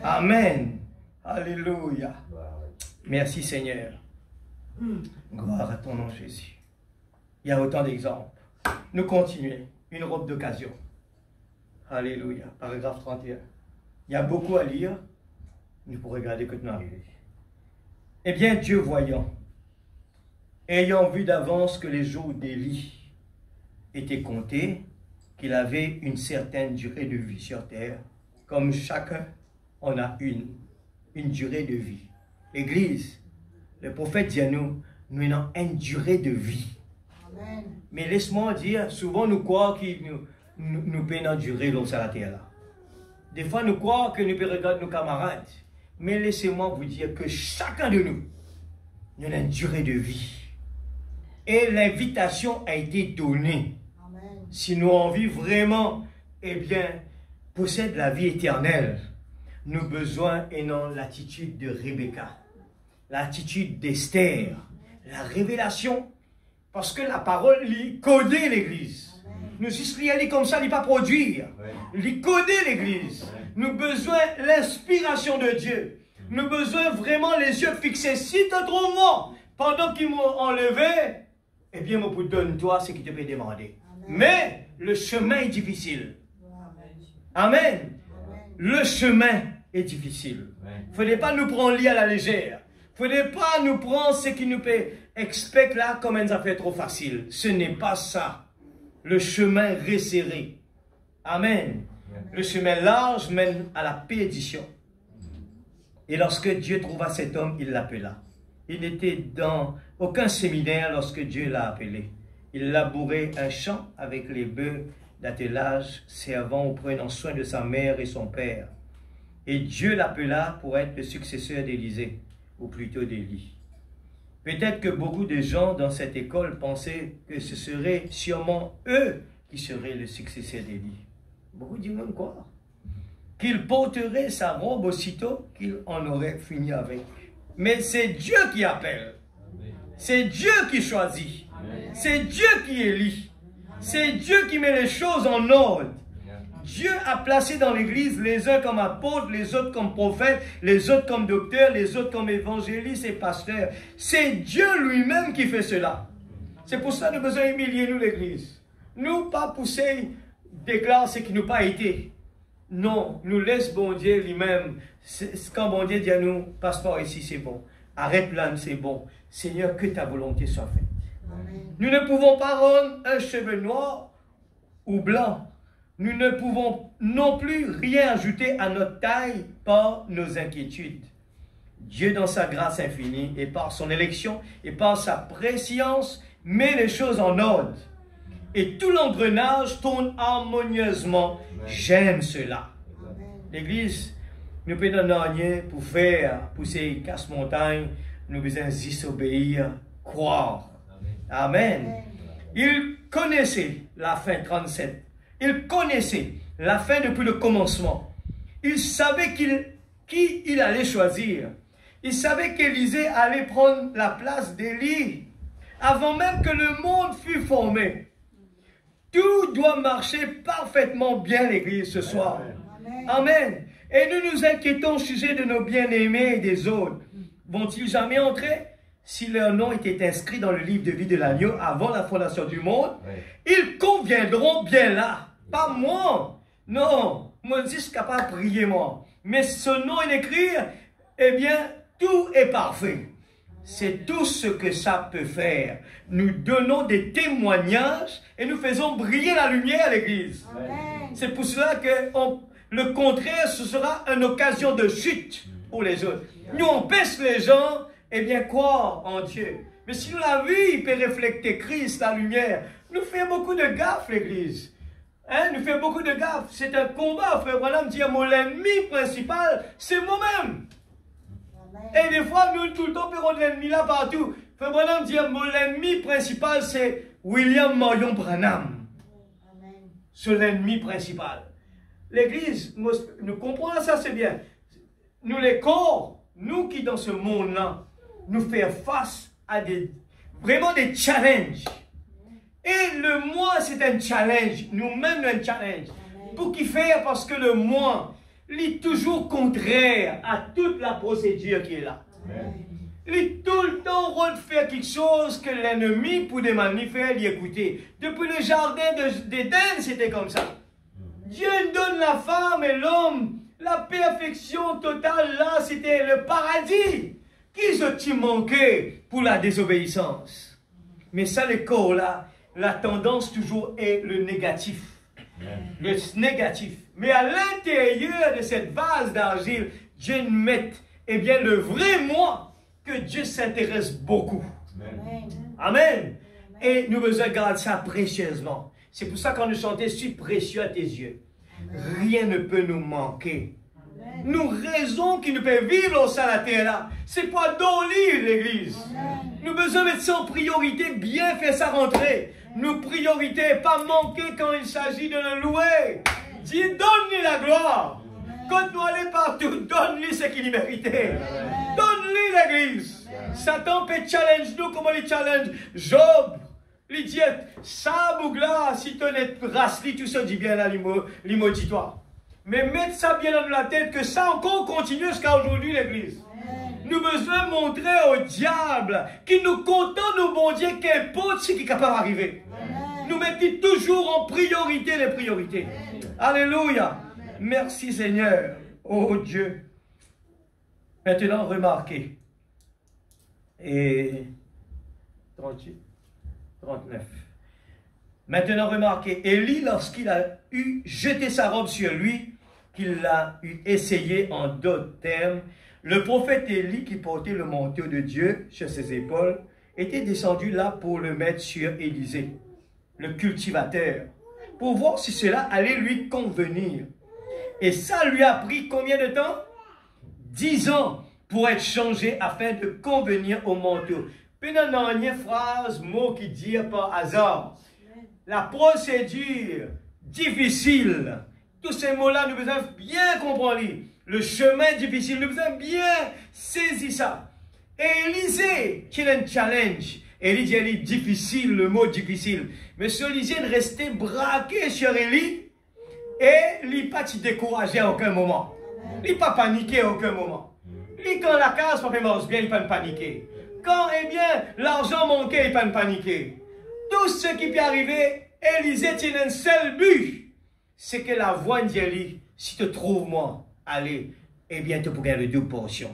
Speaker 1: Amen. Alléluia. Merci Seigneur. Gloire à ton nom Jésus. Il y a autant d'exemples. Nous continuons. Une robe d'occasion. Alléluia. Paragraphe 31. Il y a beaucoup à lire. Nous pourrons regarder que nous arrivons. Eh bien, Dieu voyant, ayant vu d'avance que les jours d'Élie étaient comptés, qu'il avait une certaine durée de vie sur terre, comme chacun en a une durée de vie. L'Église, le prophète dit à nous, nous avons une durée de vie. Amen. Mais laisse-moi dire, souvent nous croyons que nous pouvons endurer l'eau sur la terre là. Des fois, nous croyons que nous pouvons regarder nos camarades. Mais laissez-moi vous dire que chacun de nous, nous avons une durée de vie. Et l'invitation a été donnée. Amen. Si nous avons envie vraiment, eh bien, posséder la vie éternelle, nous avons besoin, et non l'attitude de Rebecca, l'attitude d'Esther, la révélation, parce que la parole lit coder l'Église. Nous sommes comme ça, il pas produire. Il coder l'Église. Nous avons besoin de l'inspiration de Dieu. Nous avons besoin vraiment les yeux fixés. Si tu te trouves moi, pendant qu'ils m'ont enlevé, eh bien, moi, pour te donner toi ce qui te peut demander. Amen. Mais le chemin est difficile. Amen. Amen. Le chemin est difficile. Il ne faudrait pas nous prendre lié à la légère. Il ne faudrait pas nous prendre ce qui nous peut expecter là comme une affaire trop facile. Ce n'est pas ça. Le chemin resserré. Amen. Le chemin large mène à la perdition. Et lorsque Dieu trouva cet homme, il l'appela. Il n'était dans aucun séminaire lorsque Dieu l'a appelé. Il labourait un champ avec les bœufs d'attelage, servant ou prenant soin de sa mère et son père. Et Dieu l'appela pour être le successeur d'Élisée, ou plutôt d'Élie. Peut-être que beaucoup de gens dans cette école pensaient que ce serait sûrement eux qui seraient le successeur d'Élie. Beaucoup disent même quoi? Qu'il porterait sa robe aussitôt qu'il en aurait fini avec. Mais c'est Dieu qui appelle. C'est Dieu qui choisit. C'est Dieu qui élit. C'est Dieu qui met les choses en ordre. Dieu a placé dans l'Église les uns comme apôtres, les autres comme prophètes, les autres comme docteurs, les autres comme évangélistes et pasteurs. C'est Dieu lui-même qui fait cela. C'est pour ça que nous avons besoin d'humilier nous l'Église. Nous, pas pousser, déclare ce qui nous pas été. Non, nous laisse bon Dieu lui-même. Quand bon Dieu dit à nous, passe par ici, c'est bon. Arrête là, c'est bon. Seigneur, que ta volonté soit faite. Amen. Nous ne pouvons pas rendre un cheveu noir ou blanc. Nous ne pouvons non plus rien ajouter à notre taille par nos inquiétudes. Dieu, dans sa grâce infinie, et par son élection, et par sa préscience, met les choses en ordre. Et tout l'engrenage tourne harmonieusement. J'aime cela. L'Église, nous pouvons rien pour faire pousser casse-montagne. Nous devons juste obéir, croire. Amen. Il connaissait la fin 37. Il connaissait la fin depuis le commencement. Il savait qui il allait choisir. Il savait qu'Élisée allait prendre la place d'Élie avant même que le monde fût formé. Tout doit marcher parfaitement bien, l'Église, ce soir. Amen. Amen. Et nous nous inquiétons au sujet de nos bien-aimés et des autres. Vont-ils jamais entrer? Si leur nom était inscrit dans le livre de vie de l'agneau avant la fondation du monde, ils conviendront bien là. Pas moi. Non. Moi, je suis capable de prier, moi. Mais ce nom est écrit, eh bien, tout est parfait. C'est tout ce que ça peut faire. Nous donnons des témoignages et nous faisons briller la lumière à l'Église. C'est pour cela que le contraire, ce sera une occasion de chute pour les autres. Nous empêche les gens, eh bien, croire en Dieu. Mais si la vie peut refléter Christ, la lumière, nous faisons beaucoup de gaffes, l'Église. Hein, nous faisons beaucoup de gaffes. C'est un combat, frère Branham dit, mon ennemi principal, c'est moi-même. Et des fois, nous, tout le temps, on de l'ennemi là partout. Frère Branham dit, mon ennemi principal, c'est William Marion Branham. C'est l'ennemi principal. L'Église, nous comprenons ça, c'est bien. Nous, les corps, nous qui dans ce monde-là, nous faisons face à vraiment des challenges. Et le moi, c'est un challenge. Nous-mêmes, un challenge. Pour qui faire? Parce que le moi, il est toujours contraire à toute la procédure qui est là. Il est tout le temps en train de faire quelque chose que l'ennemi, pour des faire, lui écouter. Depuis le jardin d'Éden, c'était comme ça. Dieu donne la femme et l'homme. La perfection totale, là, c'était le paradis. Qui se manquait pour la désobéissance? Mais ça, le corps, là, la tendance toujours est le négatif. Le négatif. Mais à l'intérieur de cette vase d'argile, Dieu met, eh bien, le vrai moi que Dieu s'intéresse beaucoup. Amen. Amen. Et nous devons garder ça précieusement. C'est pour ça qu'on nous chantait, je suis précieux à tes yeux. Rien ne peut nous manquer. Nous raisons qui nous peut vivre au sein de la terre là. C'est pas d'olir l'église. Nous besoin mettre ça en priorité, bien faire sa rentrée. Nos priorités, pas manquer quand il s'agit de le louer. Dis, donne-lui la gloire. Quand nous allons partout, donne-lui ce qu'il méritait. Donne-lui l'église. Satan peut challenge nous comme il challenge Job. Il dit, ça bougla, si tu es race, tout ça dit bien là, l'imauditoire. Mais mettre ça bien dans la tête que ça encore continue jusqu'à aujourd'hui l'église. Nous besoin montrer au diable qu'il nous contente nos bon Dieu qu'importe ce qui est capable d'arriver. Nous mettons toujours en priorité les priorités. Alléluia. Merci Seigneur. Oh Dieu. Maintenant remarquez. Et 38, 39. Maintenant remarquez. Élie, lorsqu'il a eu jeté sa robe sur lui, qu'il l'a eu essayé en d'autres termes, le prophète Élie, qui portait le manteau de Dieu sur ses épaules, était descendu là pour le mettre sur Élisée, le cultivateur, pour voir si cela allait lui convenir. Et ça lui a pris combien de temps? 10 ans pour être changé afin de convenir au manteau. Puis dans la dernière phrase, mot qui dit par hasard, la procédure difficile, tous ces mots-là, nous devons bien comprendre. Le chemin difficile, nous devons bien saisir ça. Et Élisée, qui est un challenge, Élie dit, Élie, difficile, le mot difficile. Mais ce Élisée restait braqué sur Élie et il n'est pas découragé à aucun moment. Il n'est pas paniqué à aucun moment. Et quand la case ne marche bien, il ne peut pas paniquer. Quand, eh bien, l'argent manquait, il ne peut pas paniquer. Tout ce qui peut arriver, Élisée tient un seul but. C'est que la voix d'Élie, si tu trouves moi, allez, eh bien, tu pourras le double portion.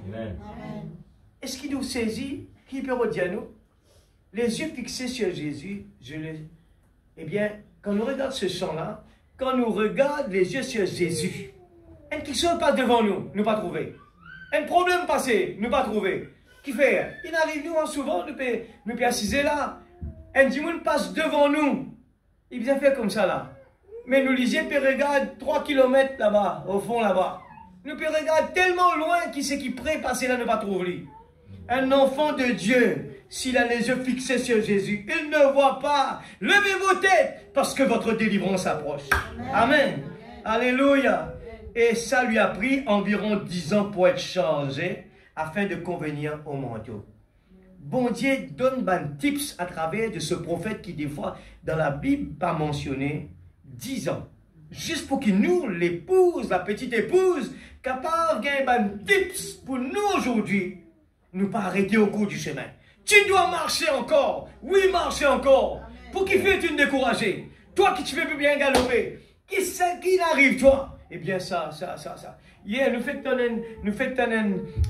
Speaker 1: Est-ce qu'il nous saisit? Qui peut redire nous? Les yeux fixés sur Jésus, eh bien, quand nous regardons ce chant-là, quand nous regardons les yeux sur Jésus, quelque chose passe devant nous, nous pas trouver. Un problème passé, nous pas trouver. Qui fait? Il arrive nous souvent, nous peut assiser là. Un démon passe devant nous. Il vient faire comme ça là. Mais nous lisons, puis regarde 3 km là-bas, au fond là-bas. Nous puis regarde tellement loin qui c'est qui prêt passer là, ne pas trouver. Un enfant de Dieu, s'il a les yeux fixés sur Jésus, il ne voit pas. Levez vos têtes, parce que votre délivrance approche. Amen. Alléluia. Et ça lui a pris environ 10 ans pour être changé, afin de convenir au manteau. Bon Dieu donne des tips à travers de ce prophète qui, des fois, dans la Bible, pas mentionné, 10 ans. Juste pour qu'il nous, l'épouse, la petite épouse, capable de gagner des tips pour nous aujourd'hui, nous pas arrêter au cours du chemin. Tu dois marcher encore. Oui, marcher encore. Amen. Pour qui fait tu décourager? Toi qui tu veux plus bien galoper. Qui arrive toi? Eh bien ça. Hier, nous faisons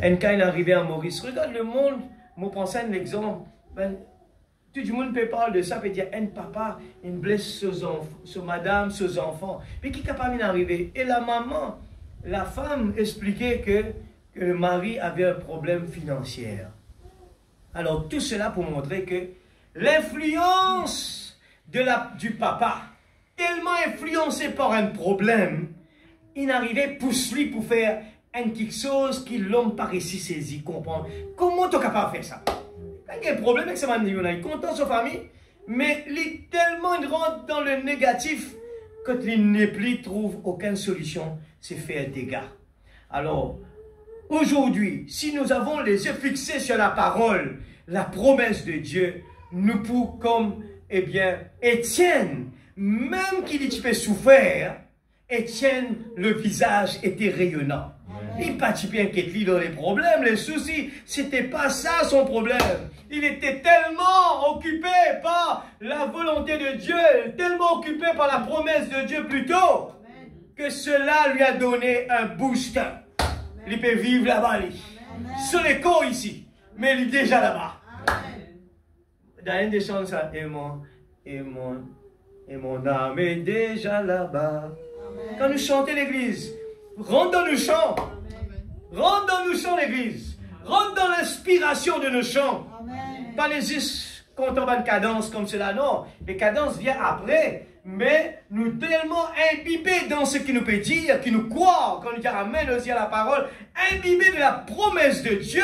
Speaker 1: un cas arrivé à Maurice. Regarde le monde, moi pensais un exemple. Tout le monde peut parler de ça, peut dire un papa, une blesse sur madame, sur enfants. Mais qui est capable d'arriver? Et la maman, la femme expliquait que le mari avait un problème financier. Alors tout cela pour montrer que l'influence du papa, tellement influencé par un problème, il n'arrivait pousse-lui pour faire quelque chose que l'homme par ici saisit, comprendre. Comment tu es capable de faire ça? Il y a un problème avec ce man, il est content de sa famille, mais il tellement rentre dans le négatif que il n'est plus trouve aucune solution, c'est faire des dégâts. Alors, aujourd'hui, si nous avons les yeux fixés sur la parole, la promesse de Dieu, nous pouvons, comme, eh bien, Étienne, même qu'il ait souffert, Étienne, le visage était rayonnant. Il n'est pas bien inquiété dans les problèmes, les soucis. C'était pas ça son problème. Il était tellement occupé par la volonté de Dieu, tellement occupé par la promesse de Dieu plutôt, que cela lui a donné un boost. Il peut vivre là-bas, sur les corps ici, mais il est déjà là-bas. Dans une des chansons, et mon âme est déjà là-bas. Quand nous chantons l'église, rentre dans nos chants. Rentre dans nos chants l'église. Rentre dans l'inspiration de nos chants. Pas les juste quand on va une cadence comme cela, non. Les cadences viennent après. Mais nous tellement imbibés dans ce qu'il nous peut dire, qui nous croit, quand nous dit Amen aussi à la parole, imbibés de la promesse de Dieu,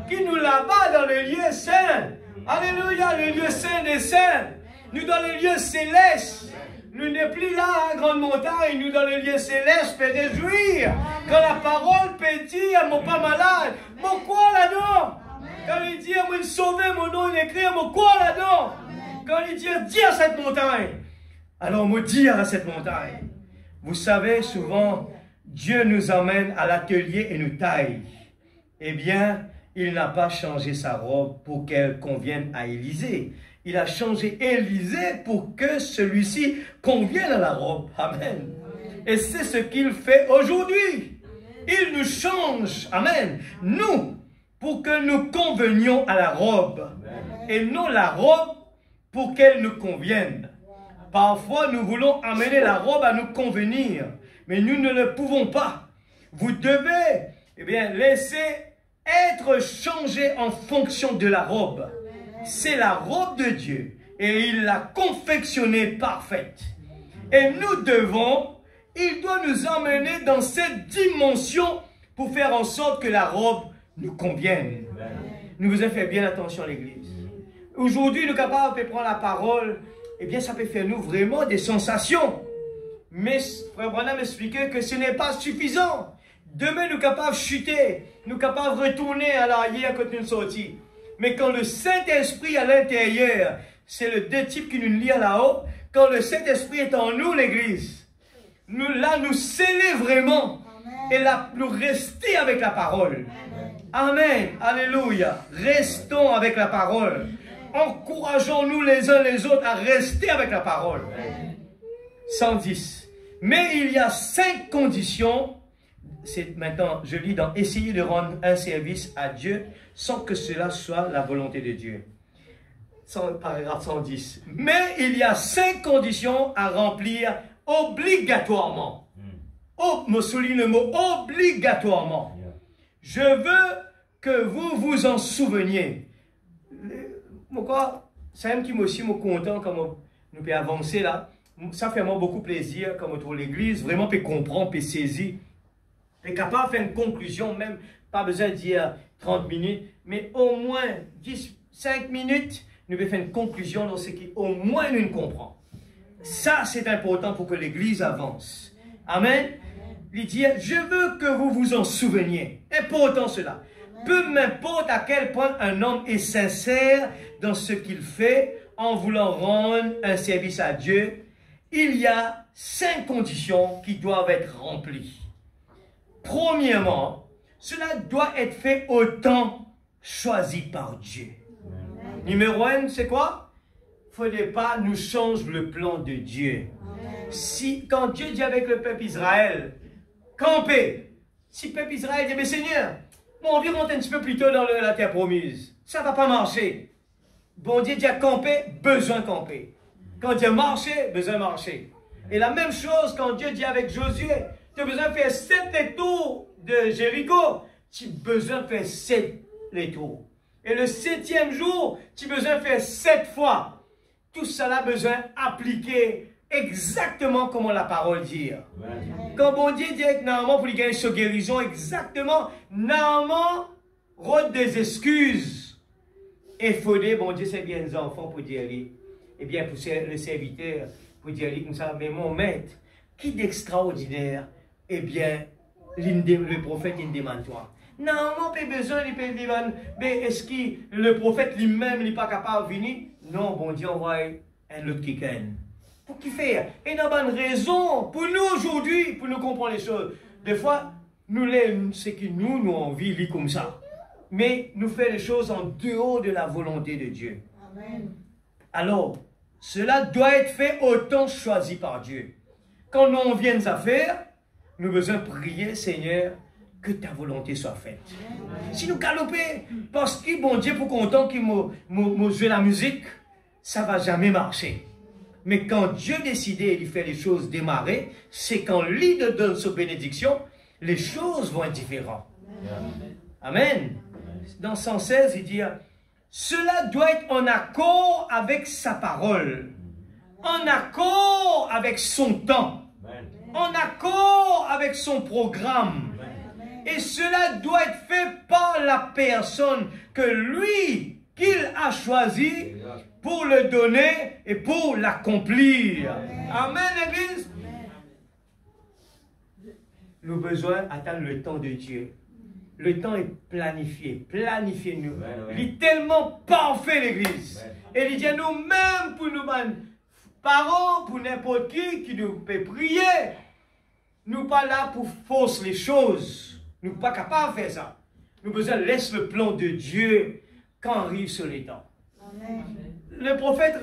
Speaker 1: qui nous là-bas dans le lieu saint. Alléluia, le lieu saint des saints. Nous dans le lieu céleste. Nous n'est plus là à grande montagne, nous dans le lieu céleste peut réjouir. Quand la parole peut dire, mon pas malade, mon quoi là-dedans? Quand il dit, moi sauver mon nom, il écrit, mon quoi là-dedans? Quand il dit, dis à cette montagne. Alors, me dire à cette montagne. Vous savez, souvent, Dieu nous emmène à l'atelier et nous taille. Eh bien, il n'a pas changé sa robe pour qu'elle convienne à Élisée. Il a changé Élisée pour que celui-ci convienne à la robe. Amen. Et c'est ce qu'il fait aujourd'hui. Il nous change. Amen. Nous, pour que nous convenions à la robe. Et non la robe pour qu'elle nous convienne. Parfois, nous voulons amener la robe à nous convenir, mais nous ne le pouvons pas. Vous devez, eh bien, laisser être changé en fonction de la robe. C'est la robe de Dieu et il l'a confectionnée parfaite. Et nous devons, il doit nous emmener dans cette dimension pour faire en sorte que la robe nous convienne. Nous vous avons fait bien attention à l'église. Aujourd'hui, nous sommes capables de prendre la parole. Eh bien, ça peut faire nous vraiment des sensations. Mais Frère Branham m'expliquait que ce n'est pas suffisant. Demain, nous sommes capables de chuter. Nous sommes capables de retourner à l'arrière quand nous sommes sortis. Mais quand le Saint-Esprit à l'intérieur, c'est le deux types qui nous lie là-haut. Quand le Saint-Esprit est en nous, l'Église, nous sceller vraiment. Et là, nous rester avec la parole. Amen. Alléluia. Restons avec la parole. Encourageons-nous les uns les autres à rester avec la parole. 110. Mais il y a 5 conditions. C'est maintenant, je lis dans essayer de rendre un service à Dieu sans que cela soit la volonté de Dieu. Paragraphe 110. Mais il y a 5 conditions à remplir obligatoirement. Oh, me souligne le mot obligatoirement. Je veux que vous vous en souveniez. Pourquoi? C'est un qui m'a aussi content comme nous pouvons avancer là. Ça fait moi beaucoup plaisir comme pour l'église. Vraiment, peut comprendre, peut saisir. Peut capable de faire une conclusion, même pas besoin de dire 30 minutes, mais au moins 5 minutes, nous pouvons faire une conclusion dans ce qui au moins nous comprend. Ça, c'est important pour que l'église avance. Amen. Il dit, je veux que vous vous en souveniez. Important cela. Peu m'importe à quel point un homme est sincère dans ce qu'il fait en voulant rendre un service à Dieu, il y a 5 conditions qui doivent être remplies. Premièrement, cela doit être fait au temps choisi par Dieu. Numéro 1, c'est quoi? Il ne faudrait pas nous changer le plan de Dieu. Si, quand Dieu dit avec le peuple Israël, campez, si le peuple Israël dit, mais Seigneur, bon, on vient un petit peu plus tôt dans la terre promise. Ça ne va pas marcher. Bon Dieu dit à camper, besoin de camper. Quand Dieu marcher, besoin de marcher. Et la même chose quand Dieu dit avec Josué, tu as besoin de faire 7 tours de Jéricho, tu as besoin de faire 7 tours. Et le 7e jour, tu as besoin de faire 7 fois. Tout cela a besoin d'appliquer exactement comme la parole dit. Quand bon Dieu dit que normalement pour lui gagner sa guérison, exactement, normalement, route des excuses. Et faudrait, bon Dieu, c'est bien les enfants pour dire, eh bien, pour le serviteur, pour dire comme ça, mais mon maître, qui d'extraordinaire, eh bien, le prophète, il demande toi. Normalement, pas besoin, il peut dire, mais est-ce que le prophète lui-même n'est pas capable de venir? Non, bon Dieu, on va un autre qui gagne. Pour qui faire? Et il y a une raison pour nous aujourd'hui, pour nous comprendre les choses. Des fois, c'est que nous on vit comme ça. Mais nous faisons les choses en dehors de la volonté de Dieu. Amen. Alors, cela doit être fait au temps choisi par Dieu. Quand on vient à faire, nous devons prier, Seigneur, que ta volonté soit faite. Amen. Si nous galopons, parce que bon Dieu, pour content qu'il m'a joué la musique, ça ne va jamais marcher. Mais quand Dieu décidait de faire les choses démarrer, c'est quand lui donne sa bénédiction, les choses vont être différentes. Amen. Amen. Dans 116, il dit, cela doit être en accord avec sa parole. en accord avec son temps, en accord avec son programme. Et cela doit être fait par la personne que lui, qu'il a choisi pour le donner et pour l'accomplir. Amen, Église. Nous avons besoin d'attendre le temps de Dieu. Le temps est planifié. Planifiez-nous. Il est tellement parfait, l'Église. Et il dit à nous-mêmes, pour nous, parents, pour n'importe qui nous peut prier. Nous pas là pour forcer les choses. Nous pas capables de faire ça. Nous besoin de laisser le plan de Dieu quand arrive sur les temps. Amen. Le prophète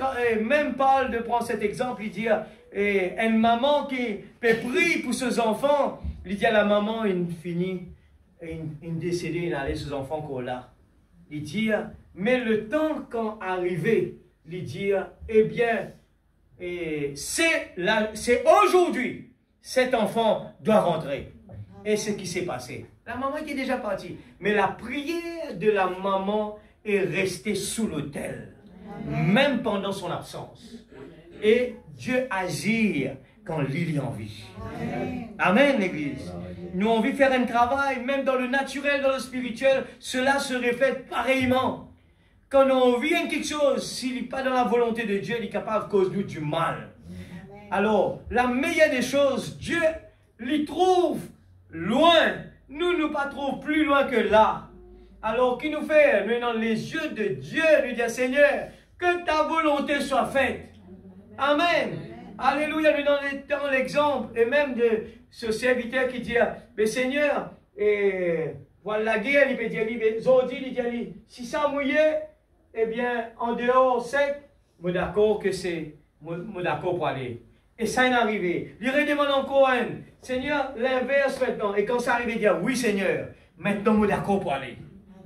Speaker 1: même parle de prendre cet exemple. Il dit une maman qui peut prier pour ses enfants. Il dit à la maman, il finit, il décédé, il allait ses enfants qu'on l'a. Il dit, mais le temps quand arrivé, il dit, eh bien, c'est aujourd'hui, cet enfant doit rentrer. Et ce qui s'est passé. La maman qui est déjà partie. Mais la prière de la maman est restée sous l'autel. Même pendant son absence. Et Dieu agit quand Lily est en vie. Amen, l'Église. Nous avons envie de faire un travail, même dans le naturel, dans le spirituel, cela se reflète pareillement. Quand on vit quelque chose, s'il n'est pas dans la volonté de Dieu, il est capable de causer nous du mal. Alors, la meilleure des choses, Dieu l'y trouve loin. Nous ne pas trop plus loin que là. Alors, qui nous fait? Nous, dans les yeux de Dieu, nous dit, Seigneur, que ta volonté soit faite. Amen. Alléluia. Nous dans l'exemple, et même de ce serviteur qui dit, mais Seigneur, voilà la guerre, il peut dire, il dit, si ça mouillait, eh bien, en dehors sec, je suis d'accord que c'est, je d'accord pour aller. Et ça est arrivé. Il redemande encore un, Seigneur, l'inverse maintenant. Et quand ça arrive, il dit, oui Seigneur, maintenant je suis d'accord pour aller.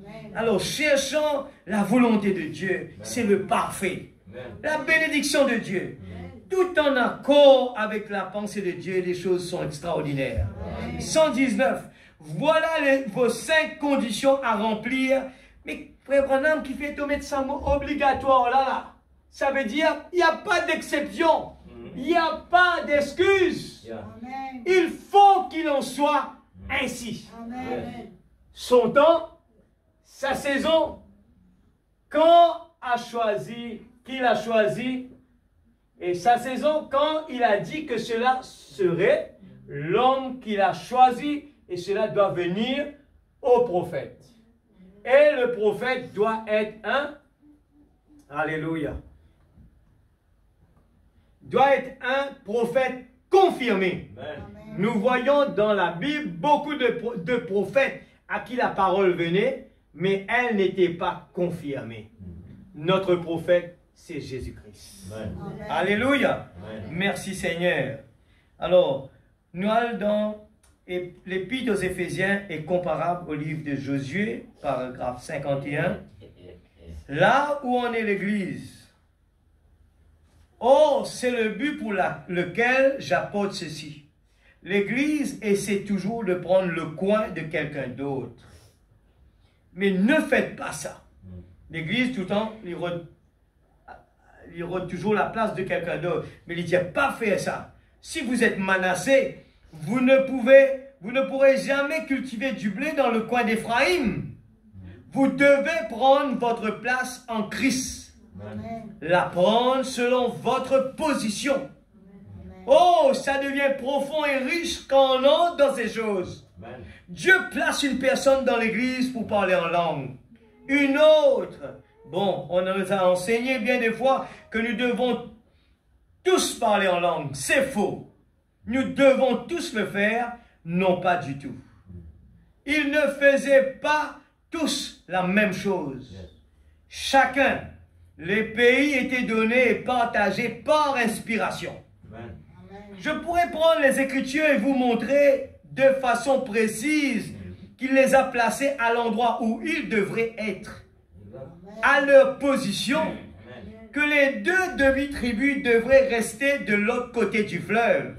Speaker 1: Amen. Alors, cherchons la volonté de Dieu, c'est le parfait. Amen. La bénédiction de Dieu. Amen. Tout en accord avec la pensée de Dieu, les choses sont extraordinaires. Amen. 119. Voilà vos 5 conditions à remplir. Mais frère Branham qui fait tomber de ça obligatoire, là, ça veut dire il n'y a pas d'exception. Il n'y a pas d'excuse. Il faut qu'il en soit ainsi. Amen. Son temps, sa saison, quand a choisi, qu'il a choisi, et sa saison, quand il a dit que cela serait l'homme qu'il a choisi, et cela doit venir au prophète. Et le prophète doit être un, alléluia, doit être un prophète confirmé. Amen. Nous voyons dans la Bible beaucoup de prophètes à qui la parole venait, mais elle n'était pas confirmée. Notre prophète, c'est Jésus-Christ. Alléluia. Amen. Merci Seigneur. Alors, nous allons dans l'Épître aux Éphésiens est comparable au livre de Josué, paragraphe 51. Là où on est l'Église. Or, c'est le but pour lequel j'apporte ceci. L'Église essaie toujours de prendre le coin de quelqu'un d'autre. Mais ne faites pas ça. L'Église, tout le temps, il rôde toujours la place de quelqu'un d'autre. Mais il dit, pas faire ça. Si vous êtes menacé, vous ne pourrez jamais cultiver du blé dans le coin d'Éphraïm. Vous devez prendre votre place en Christ. Amen. La prendre selon votre position. Amen. Oh, ça devient profond et riche quand on entre dans ces choses. Amen. Dieu place une personne dans l'église pour parler en langue. Une autre. Bon, on nous a enseigné bien des fois que nous devons tous parler en langue. C'est faux. Nous devons tous le faire. Non, pas du tout. Ils ne faisaient pas tous la même chose. Chacun. Les pays étaient donnés et partagés par inspiration. Amen. Je pourrais prendre les Écritures et vous montrer de façon précise qu'il les a placés à l'endroit où ils devraient être, à leur position, que les 2 demi-tribus devraient rester de l'autre côté du fleuve,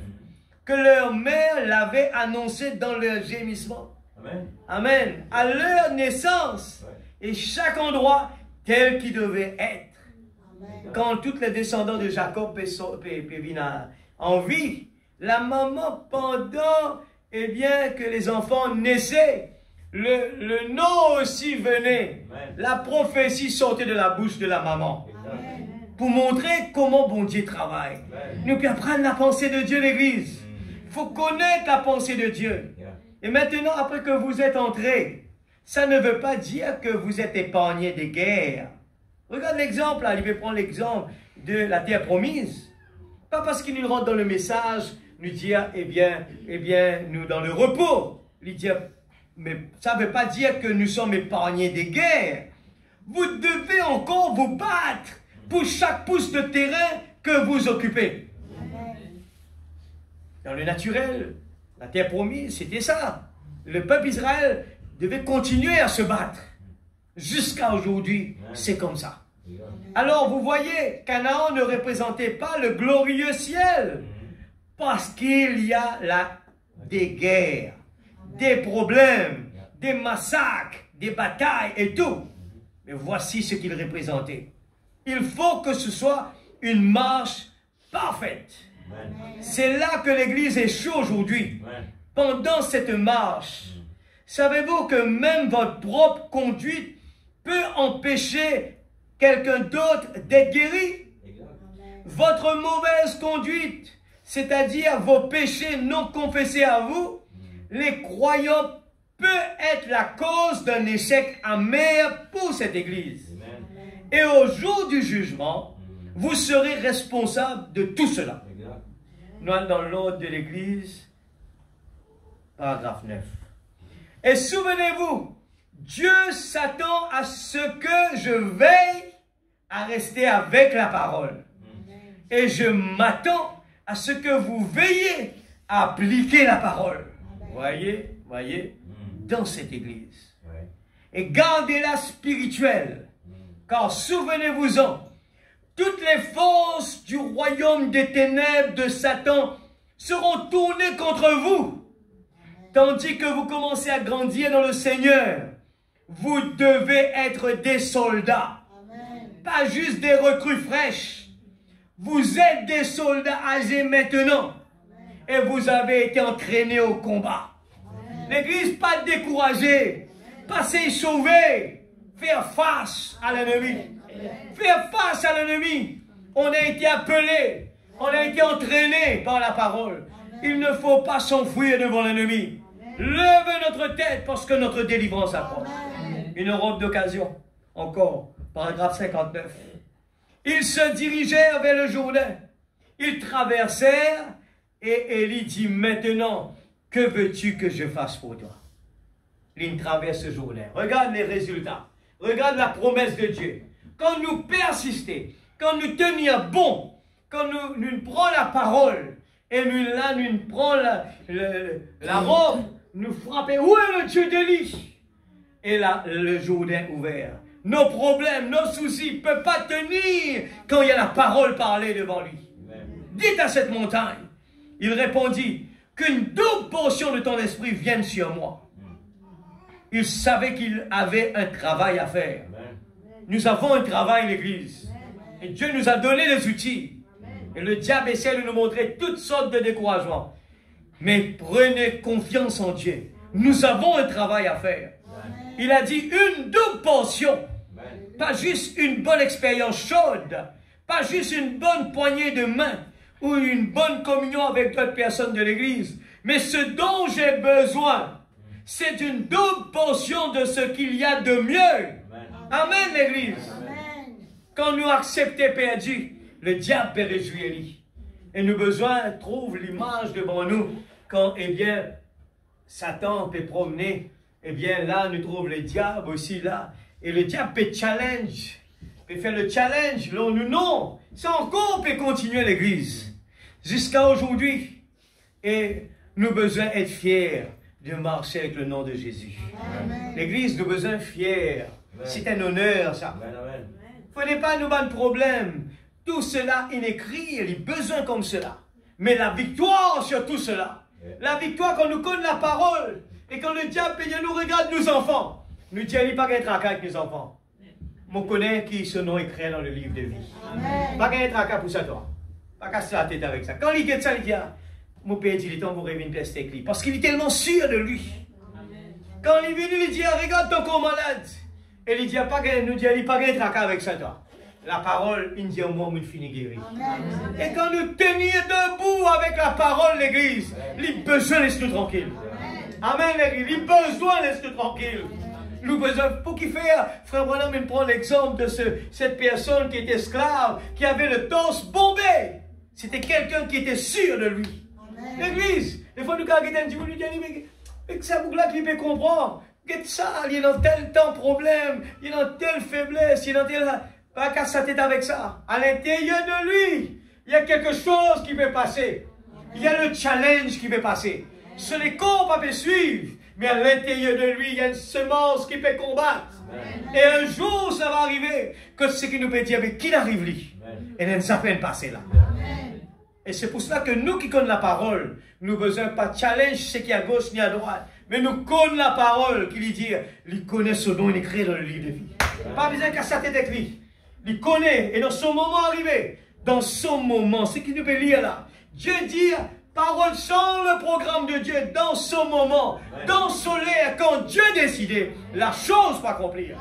Speaker 1: que leur mère l'avait annoncé dans leur gémissement. Amen. Amen. À leur naissance, et chaque endroit tel qu'il devait être. quand tous les descendants de Jacob viennent en vie, la maman, pendant que les enfants naissaient, le nom aussi venait. La prophétie sortait de la bouche de la maman. Pour montrer comment bon Dieu travaille. Nous pouvons apprendre la pensée de Dieu, l'Église. Il faut connaître la pensée de Dieu. Et maintenant, après que vous êtes entrés, ça ne veut pas dire que vous êtes épargnés des guerres. Regarde l'exemple, là, il veut prendre l'exemple de la terre promise. Pas parce qu'il nous rentre dans le message, nous dire, nous dans le repos. Il dit, mais ça ne veut pas dire que nous sommes épargnés des guerres. Vous devez encore vous battre pour chaque pouce de terrain que vous occupez. Dans le naturel, la terre promise, c'était ça. Le peuple Israël devait continuer à se battre. Jusqu'à aujourd'hui, c'est comme ça. Alors, vous voyez, Canaan ne représentait pas le glorieux ciel. Parce qu'il y a là des guerres, des problèmes, des massacres, des batailles et tout. Mais voici ce qu'il représentait. Il faut que ce soit une marche parfaite. C'est là que l'Église échoue aujourd'hui. Pendant cette marche, savez-vous que même votre propre conduite peut empêcher quelqu'un d'autre d'être guéri? Votre mauvaise conduite, c'est-à-dire vos péchés non confessés à vous, les croyants peut être la cause d'un échec amer pour cette Église. Et au jour du jugement, vous serez responsable de tout cela. Nous allons dans l'ordre de l'Église, paragraphe 9. Et souvenez-vous, Dieu s'attend à ce que je veille à rester avec la parole. Et je m'attends à ce que vous veillez à appliquer la parole. Voyez, dans cette Église. Et gardez-la spirituelle. Car souvenez-vous-en, toutes les forces du royaume des ténèbres de Satan seront tournées contre vous. Tandis que vous commencez à grandir dans le Seigneur, vous devez être des soldats. Pas juste des recrues fraîches. Vous êtes des soldats âgés maintenant. Et vous avez été entraînés au combat. L'Église, pas découragée. Pas s'échauffer. Faire face à l'ennemi. Faire face à l'ennemi. On a été appelés. On a été entraînés par la parole. Il ne faut pas s'enfuir devant l'ennemi. Levez notre tête parce que notre délivrance approche. Une robe d'occasion. Encore. Paragraphe 59. Ils se dirigèrent vers le Jourdain. Ils traversèrent et Élie dit maintenant, que veux-tu que je fasse pour toi? Ils traversent le Jourdain. Regarde les résultats. Regarde la promesse de Dieu. Quand nous persistons, quand nous tenions bon, quand nous prenons la parole, et nous prenons la robe, nous frappons. Où est le Dieu d'Élie? Et là, le Jourdain ouvert. Nos problèmes, nos soucis ne peuvent pas tenir quand il y a la parole parlée devant lui. Dites à cette montagne. Il répondit, qu'une double portion de ton esprit vienne sur moi. Il savait qu'il avait un travail à faire. Nous avons un travail, l'Église. Et Dieu nous a donné les outils. Et le diable essaie de nous montrer toutes sortes de découragements. Mais prenez confiance en Dieu. Nous avons un travail à faire. Il a dit une double portion. Pas juste une bonne expérience chaude. Pas juste une bonne poignée de main. Ou une bonne communion avec d'autres personnes de l'Église. Mais ce dont j'ai besoin, c'est une double portion de ce qu'il y a de mieux. Amen, l'Église. Quand nous acceptons perdu, le diable peut réjouir Élie. Et nous besoin trouve l'image devant nous quand, Satan peut promener. Là, nous trouvons le diable aussi là. Et le diable peut challenge. Peut faire le challenge. Là, nous, non. Ça encore peut continuer l'Église. Jusqu'à aujourd'hui. Et nous besoin être fiers de marcher avec le nom de Jésus. L'Église, nous besoin fiers. C'est un honneur, ça. Il ne faut pas nous battre de problème. Tout cela est écrit, il y a besoin comme cela. Mais la victoire sur tout cela. La victoire quand nous connaissons la parole. Et quand le diable nous regarde nos enfants. Nous disons, il n'y a pas qu'être avec nos enfants. je connais qui ce nom écrit dans le livre de vie.
Speaker 2: Amen.
Speaker 1: Pas qu'un tracas pour ça, toi. Pas casser la tête avec ça. Quand il dit ça, il dit, mon père dit, il est temps pour rêver une pièce avec parce qu'il est tellement sûr de lui. Quand il est venu, il dit, regarde ton corps malade. Et il dit, pas qu'un tracas avec ça, toi. La parole, il dit, moi, il finit guéri. Et quand nous tenions debout avec la parole, l'église, il a besoin de rester tranquille. Amen, l'église, il a besoin de rester tranquille. Nous besoin, pour qu'il fasse, frère Branham, il prend l'exemple de cette personne qui était esclave, qui avait le torse bombé. C'était quelqu'un qui était sûr de lui. L'église, des fois, nous, quand on dit, mais que ça, vous qui peut comprendre. Qu'est-ce ça, il est dans tel temps problème, il est dans telle faiblesse, il est dans tel. Pas qu'à sa tête avec ça. À l'intérieur de lui, il y a quelque chose qui peut passer. Il y a le challenge qui peut passer. Ce les corps pas peut suivre. Mais à l'intérieur de lui, il y a une semence qui peut combattre. Et un jour, ça va arriver que ce qui nous peut dire, mais qui arrive lui? Et elle ne s'appelle passer là. Et c'est pour cela que nous qui connaissons la parole, nous n'avons besoin pas de challenge ce qui est à gauche ni à droite. Mais nous connaissons la parole qui lui dit, il connaît ce nom, il écrit dans le livre de vie. Pas besoin qu'à sa tête avec lui. Il connaît, et dans son moment arrivé, dans son moment, ce qui nous peut lire là, Dieu dit, parole sans le programme de Dieu, dans son moment, dans son l'air, quand Dieu décide, la chose va accomplir.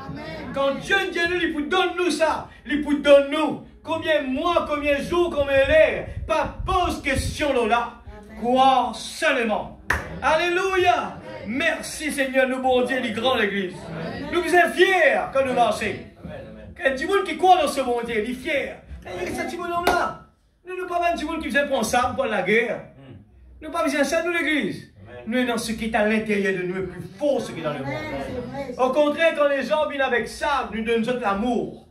Speaker 1: Quand Dieu dit, il peut donner nous ça, il peut donner nous, combien mois, combien jours, combien l'air, pas pose question là, croire seulement. Alléluia. Merci Seigneur, nous bon Dieu, les grands l'église. Nous sommes fiers quand nous marchons. Un petit monde qui croit dans ce bon Dieu, il est fier. Et ce petit bonhomme-là, nous ne sommes pas un petit monde qui faisait prendre ça pour la guerre. Nous ne sommes pas besoin de ça, nous, l'église. Nous sommes dans ce qui est à l'intérieur de nous, le plus fort, ce qui est dans le monde. Au contraire, quand les gens viennent avec ça, nous donnons l'amour.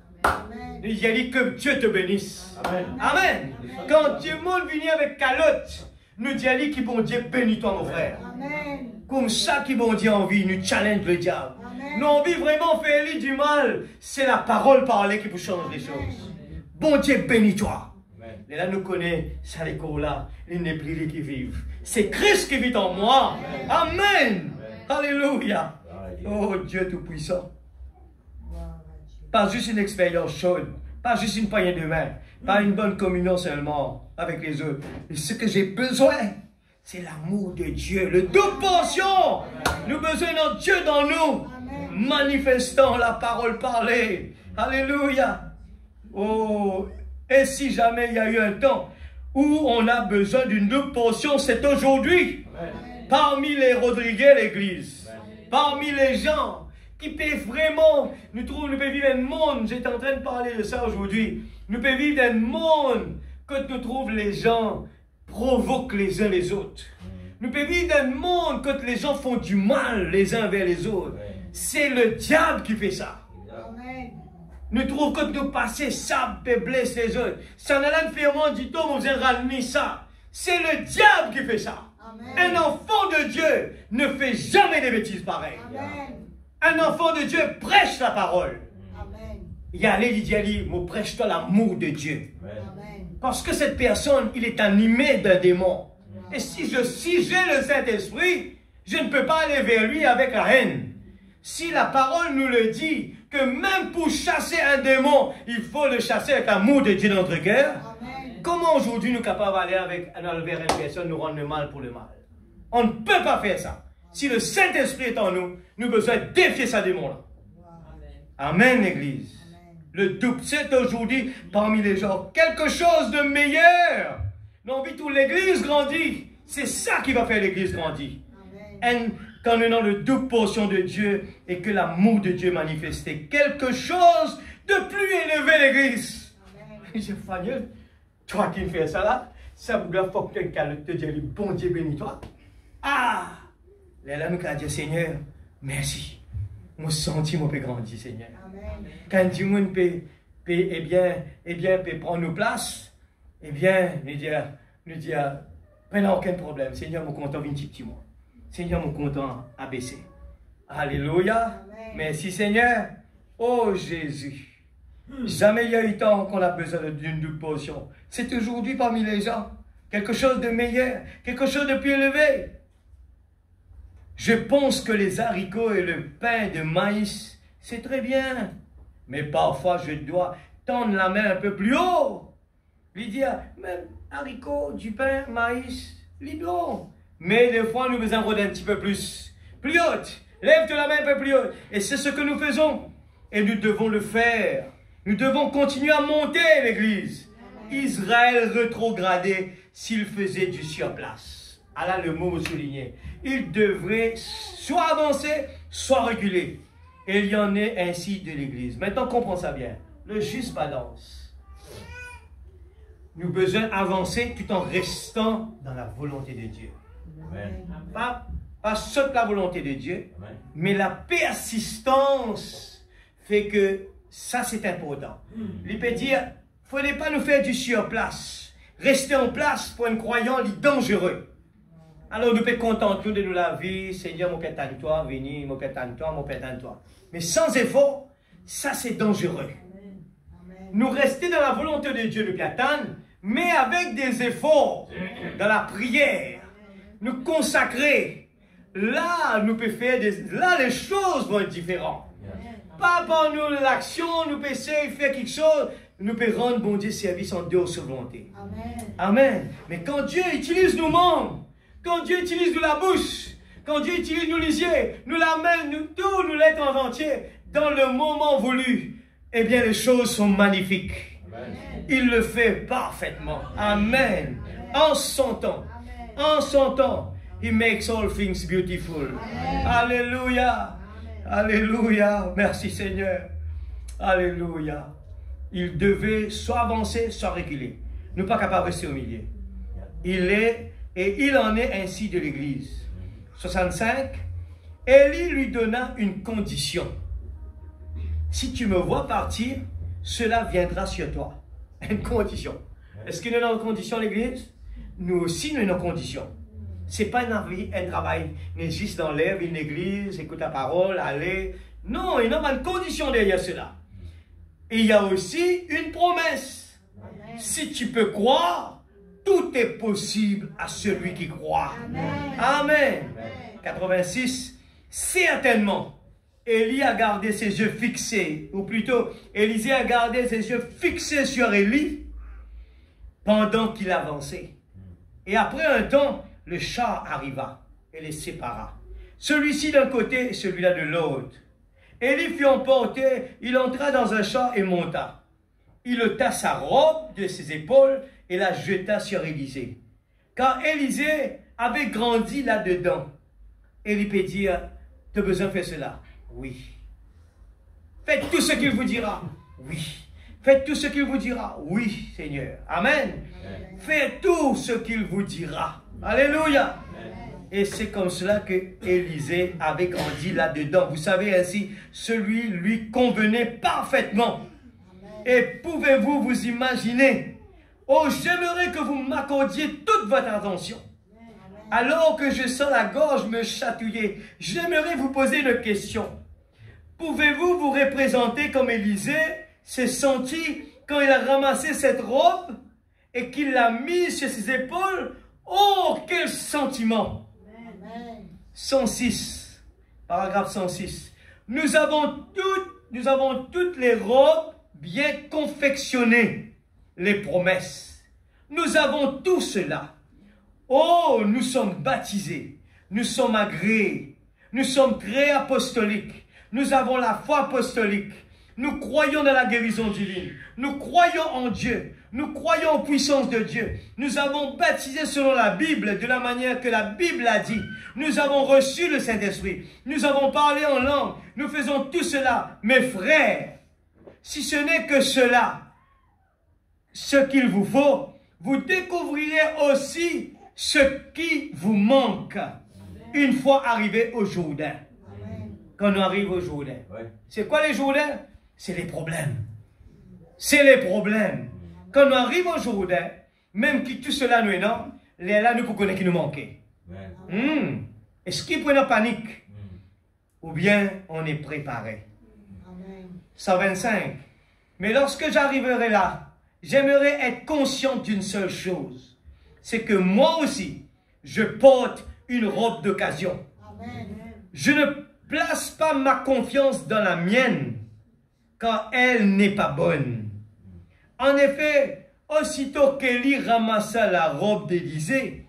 Speaker 1: Nous disons que Dieu te bénisse. Amen. Quand le monde vient avec calotte, nous disons que bon Dieu bénit toi, mon frère. Comme ça, qui bon Dieu envie, nous challenge le diable. Nous envie vraiment faire du mal, c'est la parole parlée qui peut changer les choses. Bon Dieu bénis toi. Et là, nous connaissons ça, les corps là, les nébrilés qui vivent. C'est Christ qui vit en moi. Amen. Alléluia. Oh Dieu Tout-Puissant. Pas juste une expérience chaude, pas juste une poignée de main, pas une bonne communion seulement avec les autres. Mais ce que j'ai besoin, c'est l'amour de Dieu, le double portion. Nous avons besoin de Dieu dans nous, manifestant la parole parlée. Alléluia. Oh, et si jamais il y a eu un temps où on a besoin d'une double portion, c'est aujourd'hui. Parmi les Rodriguez, l'église, parmi les gens qui peuvent vraiment, nous pouvons vivre dans un monde, j'étais en train de parler de ça aujourd'hui, nous pouvons vivre dans un monde que nous trouvons les gens provoquent les uns les autres. Nous pouvons vivre dans un monde que les gens font du mal les uns vers les autres. C'est le diable qui fait ça. Nous trouvons que nous passons ça, peut blesser les autres. Ça n'a pas de firmement du tout, vous avez ramené ça. C'est le diable qui fait ça. Un enfant de Dieu ne fait jamais des bêtises pareilles. Un enfant de Dieu prêche la parole. Il y a allé, il dit, moi prêche-toi l'amour de Dieu. Parce que cette personne, il est animé d'un démon. Et si j'ai le Saint-Esprit, je ne peux pas aller vers lui avec la haine. Si la parole nous le dit, que même pour chasser un démon, il faut le chasser avec l'amour de Dieu dans notre cœur. Comment aujourd'hui nous sommes capables d'aller vers une personne, nous rendre le mal pour le mal? On ne peut pas faire ça. Si le Saint-Esprit est en nous, nous avons besoin de défier ce démon-là. Amen, l'Église. Le double, c'est aujourd'hui parmi les gens quelque chose de meilleur. Nous avons vu toute l'Église grandit. C'est ça qui va faire l'Église grandir. Quand nous avons le double portion de Dieu et que l'amour de Dieu manifesté, quelque chose de plus élevé l'Église. Je Fanny, toi qui fais ça là, ça vous doit faut que quelqu'un te dise, bon Dieu bénis toi. Ah! Là, nous allons dire, Seigneur, merci. Mon sentiment peut grandir, Seigneur. Quand du monde peut prendre nos places, eh bien, nous dire, pas aucun problème. Seigneur, mon content, 20 petits mois. Seigneur, mon content, abaissé. Alléluia. Merci, Seigneur. Oh, Jésus. Jamais il y a eu tant qu'on a besoin d'une double portion. C'est aujourd'hui parmi les gens. Quelque chose de meilleur, quelque chose de plus élevé. Je pense que les haricots et le pain de maïs, c'est très bien. Mais parfois, je dois tendre la main un peu plus haut. Lui dire, même haricots, du pain, maïs, libre. Mais des fois, nous besoin rôder un petit peu plus haute. Lève-toi la main un peu plus haute. Et c'est ce que nous faisons. Et nous devons le faire. Nous devons continuer à monter l'Église. Israël rétrogradé s'il faisait du surplace. Ah là, le mot souligné. Il devrait soit avancer, soit reculer. Et il y en est ainsi de l'Église. Maintenant, comprends ça bien. Le juste balance. Nous avons besoin d'avancer tout en restant dans la volonté de Dieu. Amen. Pas seule la volonté de Dieu, amen, mais la persistance fait que ça c'est important. Il peut dire, il ne faudrait pas nous faire du surplace. Rester en place pour un croyant est dangereux. Alors nous pouvons contenter de nous la vie, Seigneur, mon Père, toi, venez, mon Père, toi, mon Père, toi. Mais sans effort, ça c'est dangereux. Nous rester dans la volonté de Dieu, nous attendre, mais avec des efforts, dans la prière, nous consacrer. Là, nous pouvons faire là, les choses vont être différentes. Pas par nous l'action, nous pouvons essayer de faire quelque chose, nous pouvons rendre bon Dieu service en dehors de sa volonté. Amen. Amen. Mais quand Dieu utilise nos membres, quand Dieu utilise nous la bouche, quand Dieu utilise nous les yeux, nous la main, nous tout, nous l'être en entier, dans le moment voulu, eh bien les choses sont magnifiques. Amen. Il le fait parfaitement. Amen. En son temps. En son temps. He makes all things beautiful. Amen. Alléluia. Alléluia. Merci Seigneur. Alléluia. Il devait soit avancer, soit reculer. Nous ne sommes pas capables de rester au milieu. Il est, et il en est ainsi de l'Église. 65. Élie lui donna une condition. Si tu me vois partir, cela viendra sur toi. Une condition. Est-ce que nous avons une condition l'Église? Nous aussi, nous avons une condition. Ce n'est pas un travail, mais juste dans l'air, une église, écoute la parole, aller. Non, il y a une condition derrière cela. Et il y a aussi une promesse. Amen. Si tu peux croire, tout est possible à celui qui croit. Amen. Amen. Amen. 86. Certainement, Élie a gardé ses yeux fixés, ou plutôt, Élisée a gardé ses yeux fixés sur Élie pendant qu'il avançait. Et après un temps, le char arriva et les sépara. Celui-ci d'un côté et celui-là de l'autre. Élie fut emporté, il entra dans un char et monta. Il ôta sa robe de ses épaules et la jeta sur Élisée. Car Élisée avait grandi là-dedans. Élie peut dire, tu as besoin de faire cela? Oui. Faites tout ce qu'il vous dira? Oui. Faites tout ce qu'il vous dira? Oui, Seigneur. Amen. Amen. Faites tout ce qu'il vous dira. Alléluia. Amen. Et c'est comme cela que Élisée avait grandi là-dedans. Vous savez ainsi, celui lui convenait parfaitement. Amen. Et pouvez-vous vous imaginer? Oh, j'aimerais que vous m'accordiez toute votre attention. Alors que je sens la gorge me chatouiller, j'aimerais vous poser une question. Pouvez-vous vous représenter comme Élisée s'est senti quand il a ramassé cette robe et qu'il l'a mise sur ses épaules? Oh, quel sentiment! Amen. 106, paragraphe 106. Nous avons toutes les robes bien confectionnées, les promesses. Nous avons tout cela. Oh, nous sommes baptisés, nous sommes agréés, nous sommes très apostoliques, nous avons la foi apostolique, nous croyons dans la guérison divine, nous croyons en Dieu, nous croyons en puissance de Dieu, nous avons baptisé selon la Bible, de la manière que la Bible a dit, nous avons reçu le Saint-Esprit, nous avons parlé en langue, nous faisons tout cela, mes frères, si ce n'est que cela, ce qu'il vous faut, vous découvrirez aussi ce qui vous manque une fois arrivé au Jourdain. Quand on arrive au Jourdain. Ouais. C'est quoi les Jourdains? C'est les problèmes. C'est les problèmes. Quand on arrive au Jourdain, même qui tout cela nous est non, là nous connaissons qui nous manquait. Est-ce qu'il prend panique? Ou bien on est préparé? 125. Mais lorsque j'arriverai là, j'aimerais être conscient d'une seule chose. C'est que moi aussi, je porte une robe d'occasion. Je ne place pas ma confiance dans la mienne,
Speaker 2: quand elle n'est pas bonne. En effet, aussitôt qu'Élie ramassa la robe d'Élisée,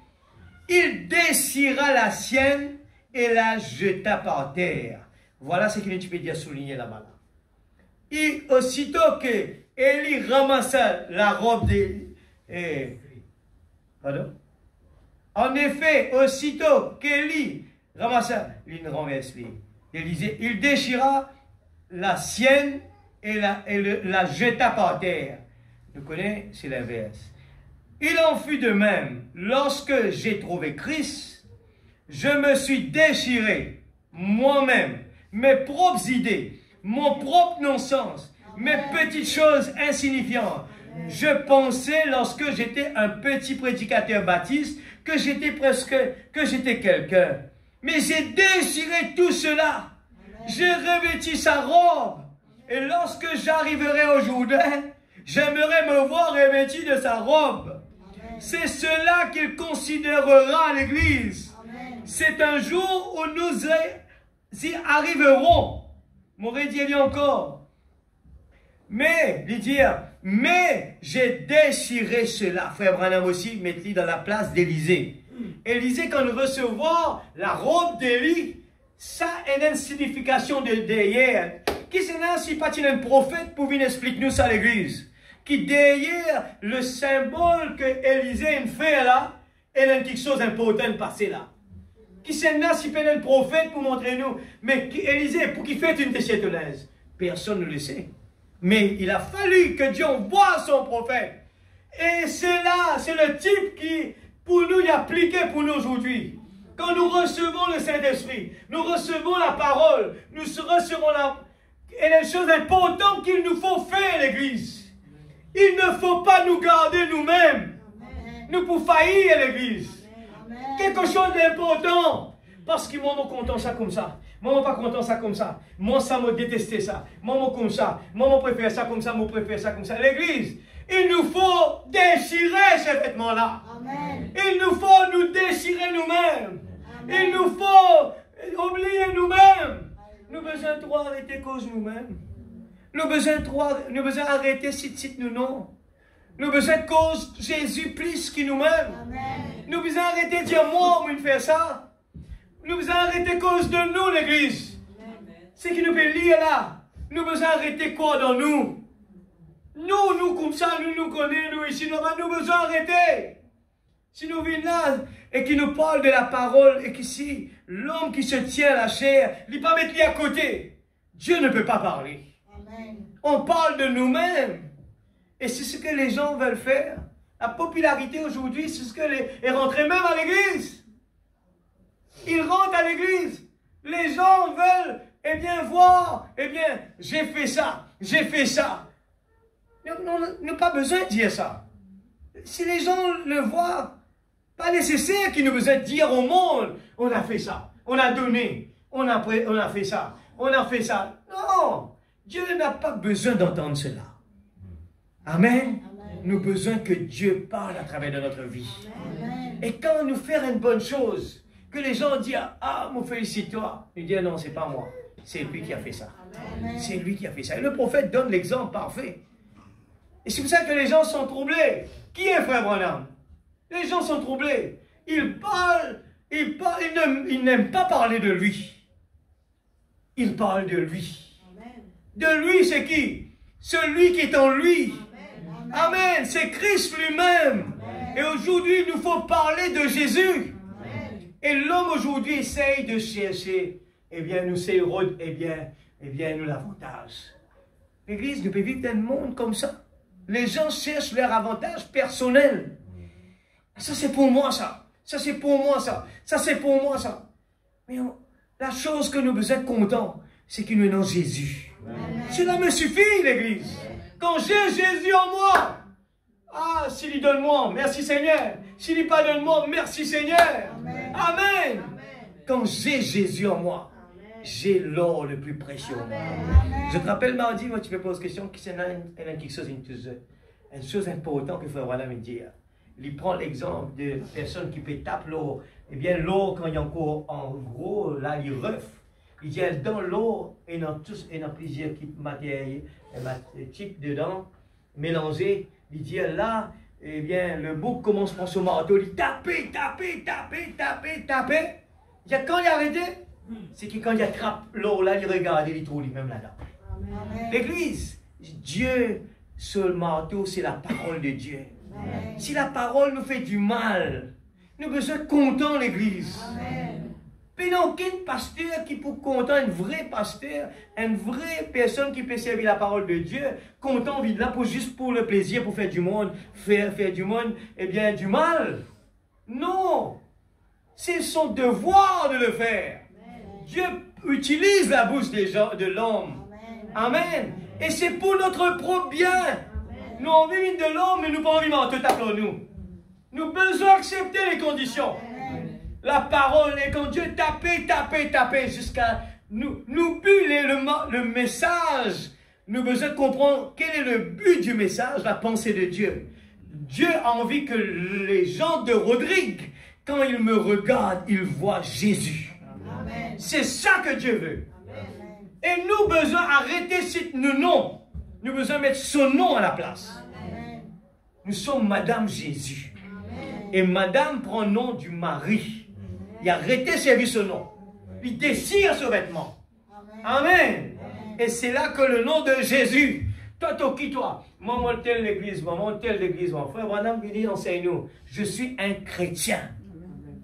Speaker 2: il déchira la sienne et la jeta par terre. Voilà ce qu'il tu peux dire souligner là-bas. Et aussitôt que Élie ramassa la robe d'Élisée, pardon? En effet, aussitôt qu'Élie ramassa, il renverse d'Élisée, il déchira la sienne et la jeta par terre. Vous connaissez, c'est l'inverse. Il en fut de même. Lorsque j'ai trouvé Christ, je me suis déchiré moi-même mes propres idées, mon propre non-sens, mes petites choses insignifiantes. Je pensais lorsque j'étais un petit prédicateur baptiste que j'étais quelqu'un. Mais j'ai déchiré tout cela. J'ai revêtu sa robe. Et lorsque j'arriverai au Jourdain, j'aimerais me voir revêtu de sa robe. C'est cela qu'il considérera l'Église. C'est un jour où nous y arriverons. M'aurait dit encore. Mais, mais j'ai déchiré cela. Frère Branham aussi, mettez dans la place d'Élisée. Élisée, quand nous recevons la robe d'Élie, ça a une signification de derrière. Qui c'est là si pas un prophète pour venir expliquer nous ça à l'église? Qui derrière le symbole que Élisée fait là, il y a quelque chose d'important passé là. Qui c'est là si pas un prophète pour montrer nous? Mais Élisée, pour qu'il fasse une déchetelaise? Personne ne le sait. Mais il a fallu que Dieu envoie son prophète. Et c'est là, c'est le type qui, pour nous, est appliqué pour nous aujourd'hui. Quand nous recevons le Saint-Esprit, nous recevons la parole, nous recevons la... Et les choses importantes qu'il nous faut faire, l'Église. Il ne faut pas nous garder nous-mêmes. Nous pour faillir, l'Église. Quelque chose d'important. Parce que moi, je content ça comme ça. Moi, pas content ça comme ça. Moi, ça me détestait ça. Moi, comme ça. Moi, je préfère ça comme ça. Moi, je préfère ça comme ça. L'Église, il nous faut déchirer ces vêtements-là. Il nous faut nous déchirer nous-mêmes. Il nous faut oublier nous-mêmes. Nous besoin de arrêter cause nous-mêmes. Nous besoin arrêter si nous non. Nous besoin de cause Jésus plus que nous-mêmes. Nous besoin arrêter de dire moi, on faire ça. Nous besoin arrêter cause de nous, l'Église. Ce qui nous fait lire là. Nous besoin arrêter quoi dans nous? Nous comme ça, nous connaissons, nous ici, nous besoin arrêter. Si nous venons là et qui nous parle de la parole et qu'ici, l'homme qui se tient à la chair, il ne peut pas mettre lui à côté. Dieu ne peut pas parler. Amen. On parle de nous-mêmes. Et c'est ce que les gens veulent faire. La popularité aujourd'hui, c'est ce que est rentré même à l'église. Ils rentrent à l'église. Les gens veulent, eh bien, voir, eh bien, j'ai fait ça, j'ai fait ça. Nous n'avons pas besoin de dire ça. Si les gens le voient, pas nécessaire qu'ils nous besoin de dire au monde, on a fait ça, on a donné, on a fait ça, on a fait ça. Non, Dieu n'a pas besoin d'entendre cela. Amen. Nous avons besoin que Dieu parle à travers de notre vie. Amen. Et quand nous faisons une bonne chose, que les gens disent, ah, me félicite-toi. Nous disons, non, c'est pas moi. C'est lui qui a fait ça. C'est lui qui a fait ça. Et le prophète donne l'exemple parfait. Et c'est pour ça que les gens sont troublés. Qui est Frère Branham? Les gens sont troublés. Ils n'aiment pas parler de lui. Ils parlent de lui. De lui, c'est qui? Celui qui est en lui. Amen. C'est Christ lui-même. Et aujourd'hui, il nous faut parler de Jésus. Et l'homme aujourd'hui essaye de chercher, eh bien, nous s'érode, eh bien, nous l'avantage. L'Église ne peut vivre dans un monde comme ça. Les gens cherchent leur avantage personnel. Ça, c'est pour moi, ça. Ça, c'est pour moi, ça. Ça, c'est pour moi, ça. Mais la chose que nous besoin être contents, c'est qu'il nous donne Jésus. Amen. Cela me suffit, l'Église. Quand j'ai Jésus en moi, ah, s'il y donne moi, merci Seigneur. S'il n'y pas donne moi, merci Seigneur. Amen. Amen. Amen. Quand j'ai Jésus en moi, j'ai l'or le plus précieux en moi. Je te rappelle mardi, moi tu me poses question, qui c'est une chose importante qu'il faut vraiment me dire. Il prend l'exemple de personnes qui peut taper l'or. Eh bien, l'or, quand il y a encore en gros, là, il refait.
Speaker 1: Il dit, dans l'eau, et dans plusieurs types dedans, mélangés. Il dit, là, eh bien, le bouc commence par son marteau, il taper. Il dit, quand il a arrêté, c'est que quand il attrape l'eau, là, il regarde, il trouve lui-même là-dedans. L'église, Dieu, sur le marteau, c'est la parole de Dieu. Amen. Si la parole nous fait du mal, nous avons besoin de content l'église. Puis il n'y a aucun pasteur qui peut content, un vrai pasteur, une vraie personne qui peut servir la parole de Dieu, content, vide là pour juste pour le plaisir, pour faire du monde, faire du monde, eh bien, du mal. Non! C'est son devoir de le faire. Amen. Dieu utilise la bouche des gens, de l'homme. Amen. Et c'est pour notre propre bien. Amen. Nous avons envie de l'homme, mais nous pas envie de tout appelons-nous. Nous avons besoin d'accepter les conditions. Amen. La parole est quand Dieu taper jusqu'à nous buller le message. Nous avons besoin de comprendre quel est le but du message, la pensée de Dieu. Dieu a envie que les gens de Rodrigue, quand ils me regardent, ils voient Jésus. C'est ça que Dieu veut. Amen. Et nous besoin d'arrêter nos noms. Nous besoin de mettre son nom à la place. Amen. Nous sommes Madame Jésus. Amen. Et Madame prend le nom du mari. Il a arrêté de servir ce nom. Il désire ce vêtement. Amen. Amen. Et c'est là que le nom de Jésus. Toi, qui toi? Maman, telle l'église, maman, telle l'église, mon frère. Madame, il enseigne-nous. Je suis un chrétien.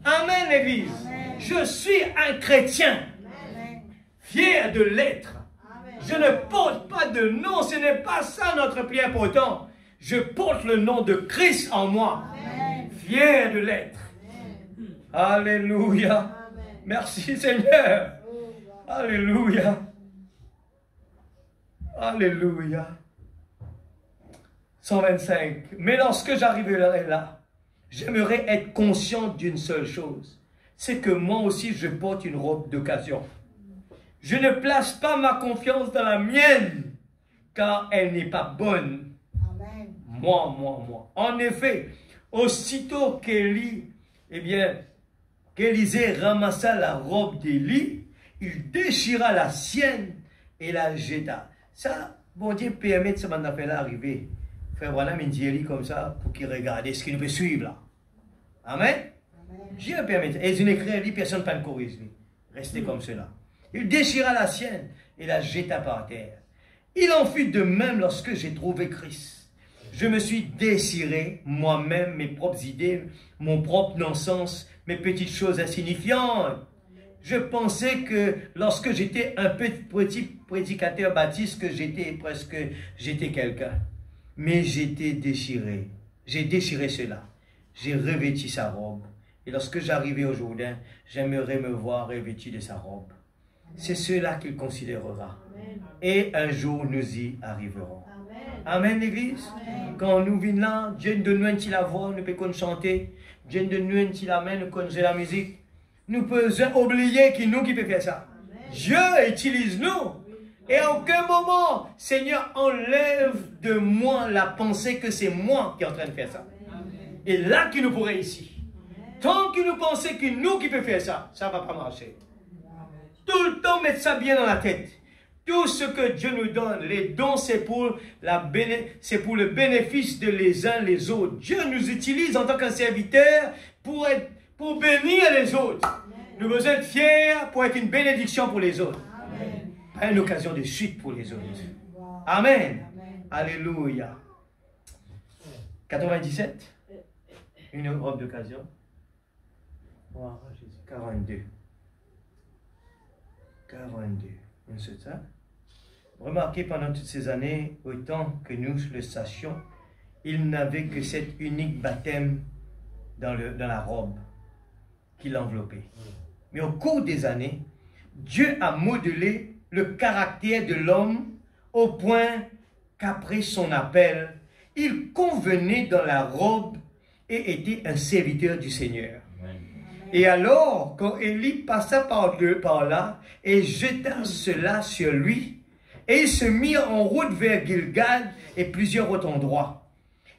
Speaker 1: Amen, l'église. Je suis un chrétien. Amen. Fier de l'être. Je ne porte pas de nom. Ce n'est pas ça notre plus important. Je porte le nom de Christ en moi. Amen. Fier de l'être. Alléluia. Amen. Merci Seigneur. Alléluia. Alléluia. 125. Mais lorsque j'arriverai là, j'aimerais être conscient d'une seule chose. C'est que moi aussi je porte une robe d'occasion. Je ne place pas ma confiance dans la mienne, car elle n'est pas bonne. Amen. Moi. En effet, aussitôt qu'Élisée ramassa la robe d'Élie, il déchira la sienne et la jeta. Ça, bon Dieu permet de ce affaire-là arriver. Frère, voilà, mais Élie comme ça, pour qu'il regarde ce qu'il nous peut suivre là. Amen. Dieu permet. Et je n'écris, personne ne peut le corriger. Restez comme cela. Il déchira la sienne et la jeta par terre. Il en fut de même lorsque j'ai trouvé Christ. Je me suis désiré moi-même mes propres idées, mon propre non-sens, mes petites choses insignifiantes. Je pensais que lorsque j'étais un petit prédicateur baptiste, que j'étais quelqu'un. Mais j'étais déchiré. J'ai déchiré cela. J'ai revêtu sa robe. Et lorsque j'arrivais au Jourdain, j'aimerais me voir revêtu de sa robe. C'est cela qu'il considérera. Amen. Et un jour, nous y arriverons. Amen, Amen l'Église. Quand nous venons là, Dieu nous donne la voix, nous pouvons chanter. Dieu nous donne la main, nous connaissons la musique. Nous pouvons oublier que nous qui peut faire ça. Amen. Dieu utilise nous. Et à aucun moment, Seigneur, enlève de moi la pensée que c'est moi qui est en train de faire ça. Amen. Et là que nous pourrons ici. Tant que nous pensons que nous qui peut faire ça, ça ne va pas marcher. Tout le temps, mettre ça bien dans la tête. Tout ce que Dieu nous donne, les dons, c'est pour le bénéfice de les uns les autres. Dieu nous utilise en tant qu'un serviteur pour bénir les autres. Amen. Nous devons être fiers pour être une bénédiction pour les autres. Amen. Pas une occasion de chute pour les autres. Amen. Amen. Alléluia. 97. Une robe d'occasion. 42. 42. C'est ça. Remarquez, pendant toutes ces années, autant que nous le sachions, il n'avait que cet unique baptême dans la robe qui l'enveloppait. Mais au cours des années, Dieu a modelé le caractère de l'homme au point qu'après son appel, il convenait dans la robe et était un serviteur du Seigneur. Et alors, quand Élie passa par là et jeta cela sur lui, et ils se mirent en route vers Gilgal et plusieurs autres endroits.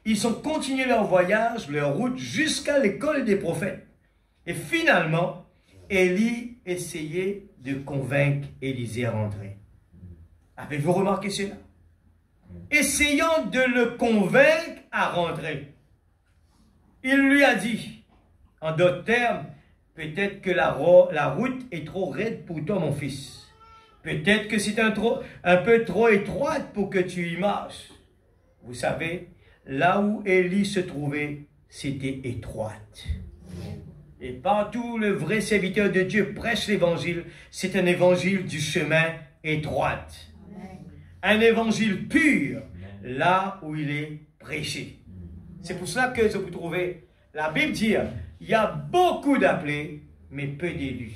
Speaker 1: Ils ont continué leur voyage, leur route, jusqu'à l'école des prophètes. Et finalement,
Speaker 2: Élie essayait de convaincre Élisée à rentrer. Avez-vous remarqué cela? Essayant de le convaincre à rentrer. Il lui a dit, en d'autres termes, peut-être que la route est trop raide pour toi, mon fils. Peut-être que c'est un peu trop étroite pour que tu y marches. Vous savez, là où Élie se trouvait, c'était étroite. Et partout le vrai serviteur de Dieu prêche l'évangile, c'est un évangile du chemin étroite. Un évangile pur, là où il est prêché. C'est pour cela que vous trouvez, la Bible dit, il y a beaucoup d'appelés, mais peu d'élus.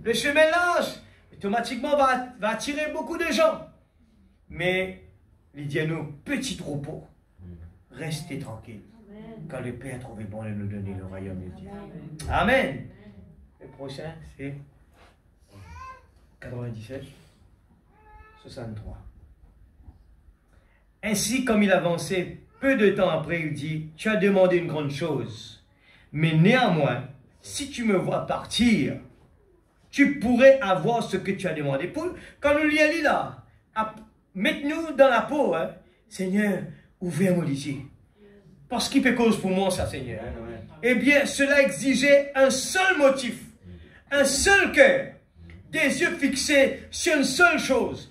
Speaker 2: Le chemin large, automatiquement, va attirer beaucoup de gens. Mais, il dit à nous, petit troupeau, restez tranquilles. Quand le Père a trouvé bon de nous donner le royaume de Dieu. Amen. Le prochain, c'est 97, 63. Ainsi, comme il avançait, peu de temps après, il dit, tu as demandé une grande chose, mais néanmoins, si tu me vois partir, tu pourrais avoir ce que tu as demandé. Quand nous lisons là, mettez-nous dans la peau, hein. Seigneur, ouvre mon lycée. Parce qu'il fait cause pour moi, ça, Seigneur. Eh bien, cela exigeait un seul motif, un seul cœur, des yeux fixés sur une seule chose.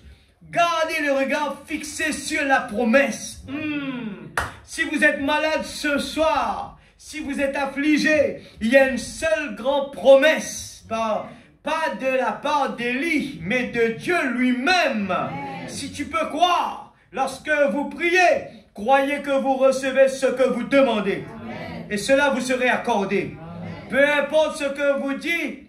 Speaker 2: Gardez le regard fixé sur la promesse. Si vous êtes malade ce soir, si vous êtes affligé, il y a une seule grande promesse. Pas de la part d'Élie, mais de Dieu lui-même. Si tu peux croire, lorsque vous priez, croyez que vous recevez ce que vous demandez. Amen. Et cela vous serait accordé. Amen. Peu importe ce que vous dites,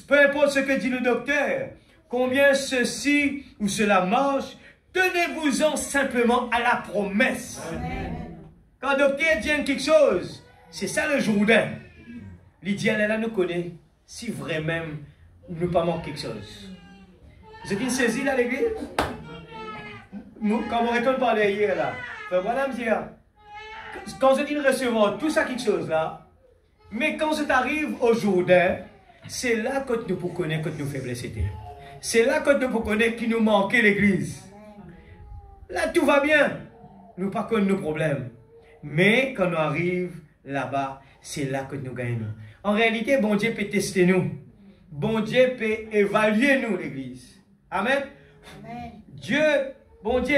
Speaker 2: peu importe ce que dit le docteur, combien ceci ou cela marche, tenez-vous-en simplement à la promesse. Amen. Quand le docteur dit quelque chose, c'est ça le Jourdain. L'idéal là nous connaît si vraiment nous pas manquer quelque chose. Vous êtes saisi là l'église? Quand on retourne parler hier là, voilà me dire, quand je dis recevoir tout ça quelque chose là, mais quand ça arrive au Jourdain, c'est là que nous pouvons connaître que nos faiblesses étaient. C'est là que nous pouvons connaître qu'il nous manquait l'église. Là tout va bien, nous pas connaissons nos problèmes. Mais quand on arrive là-bas, c'est là que nous gagnons. En réalité, bon Dieu peut tester nous. Bon Dieu peut évaluer nous l'église. Amen. Amen. Dieu, bon Dieu,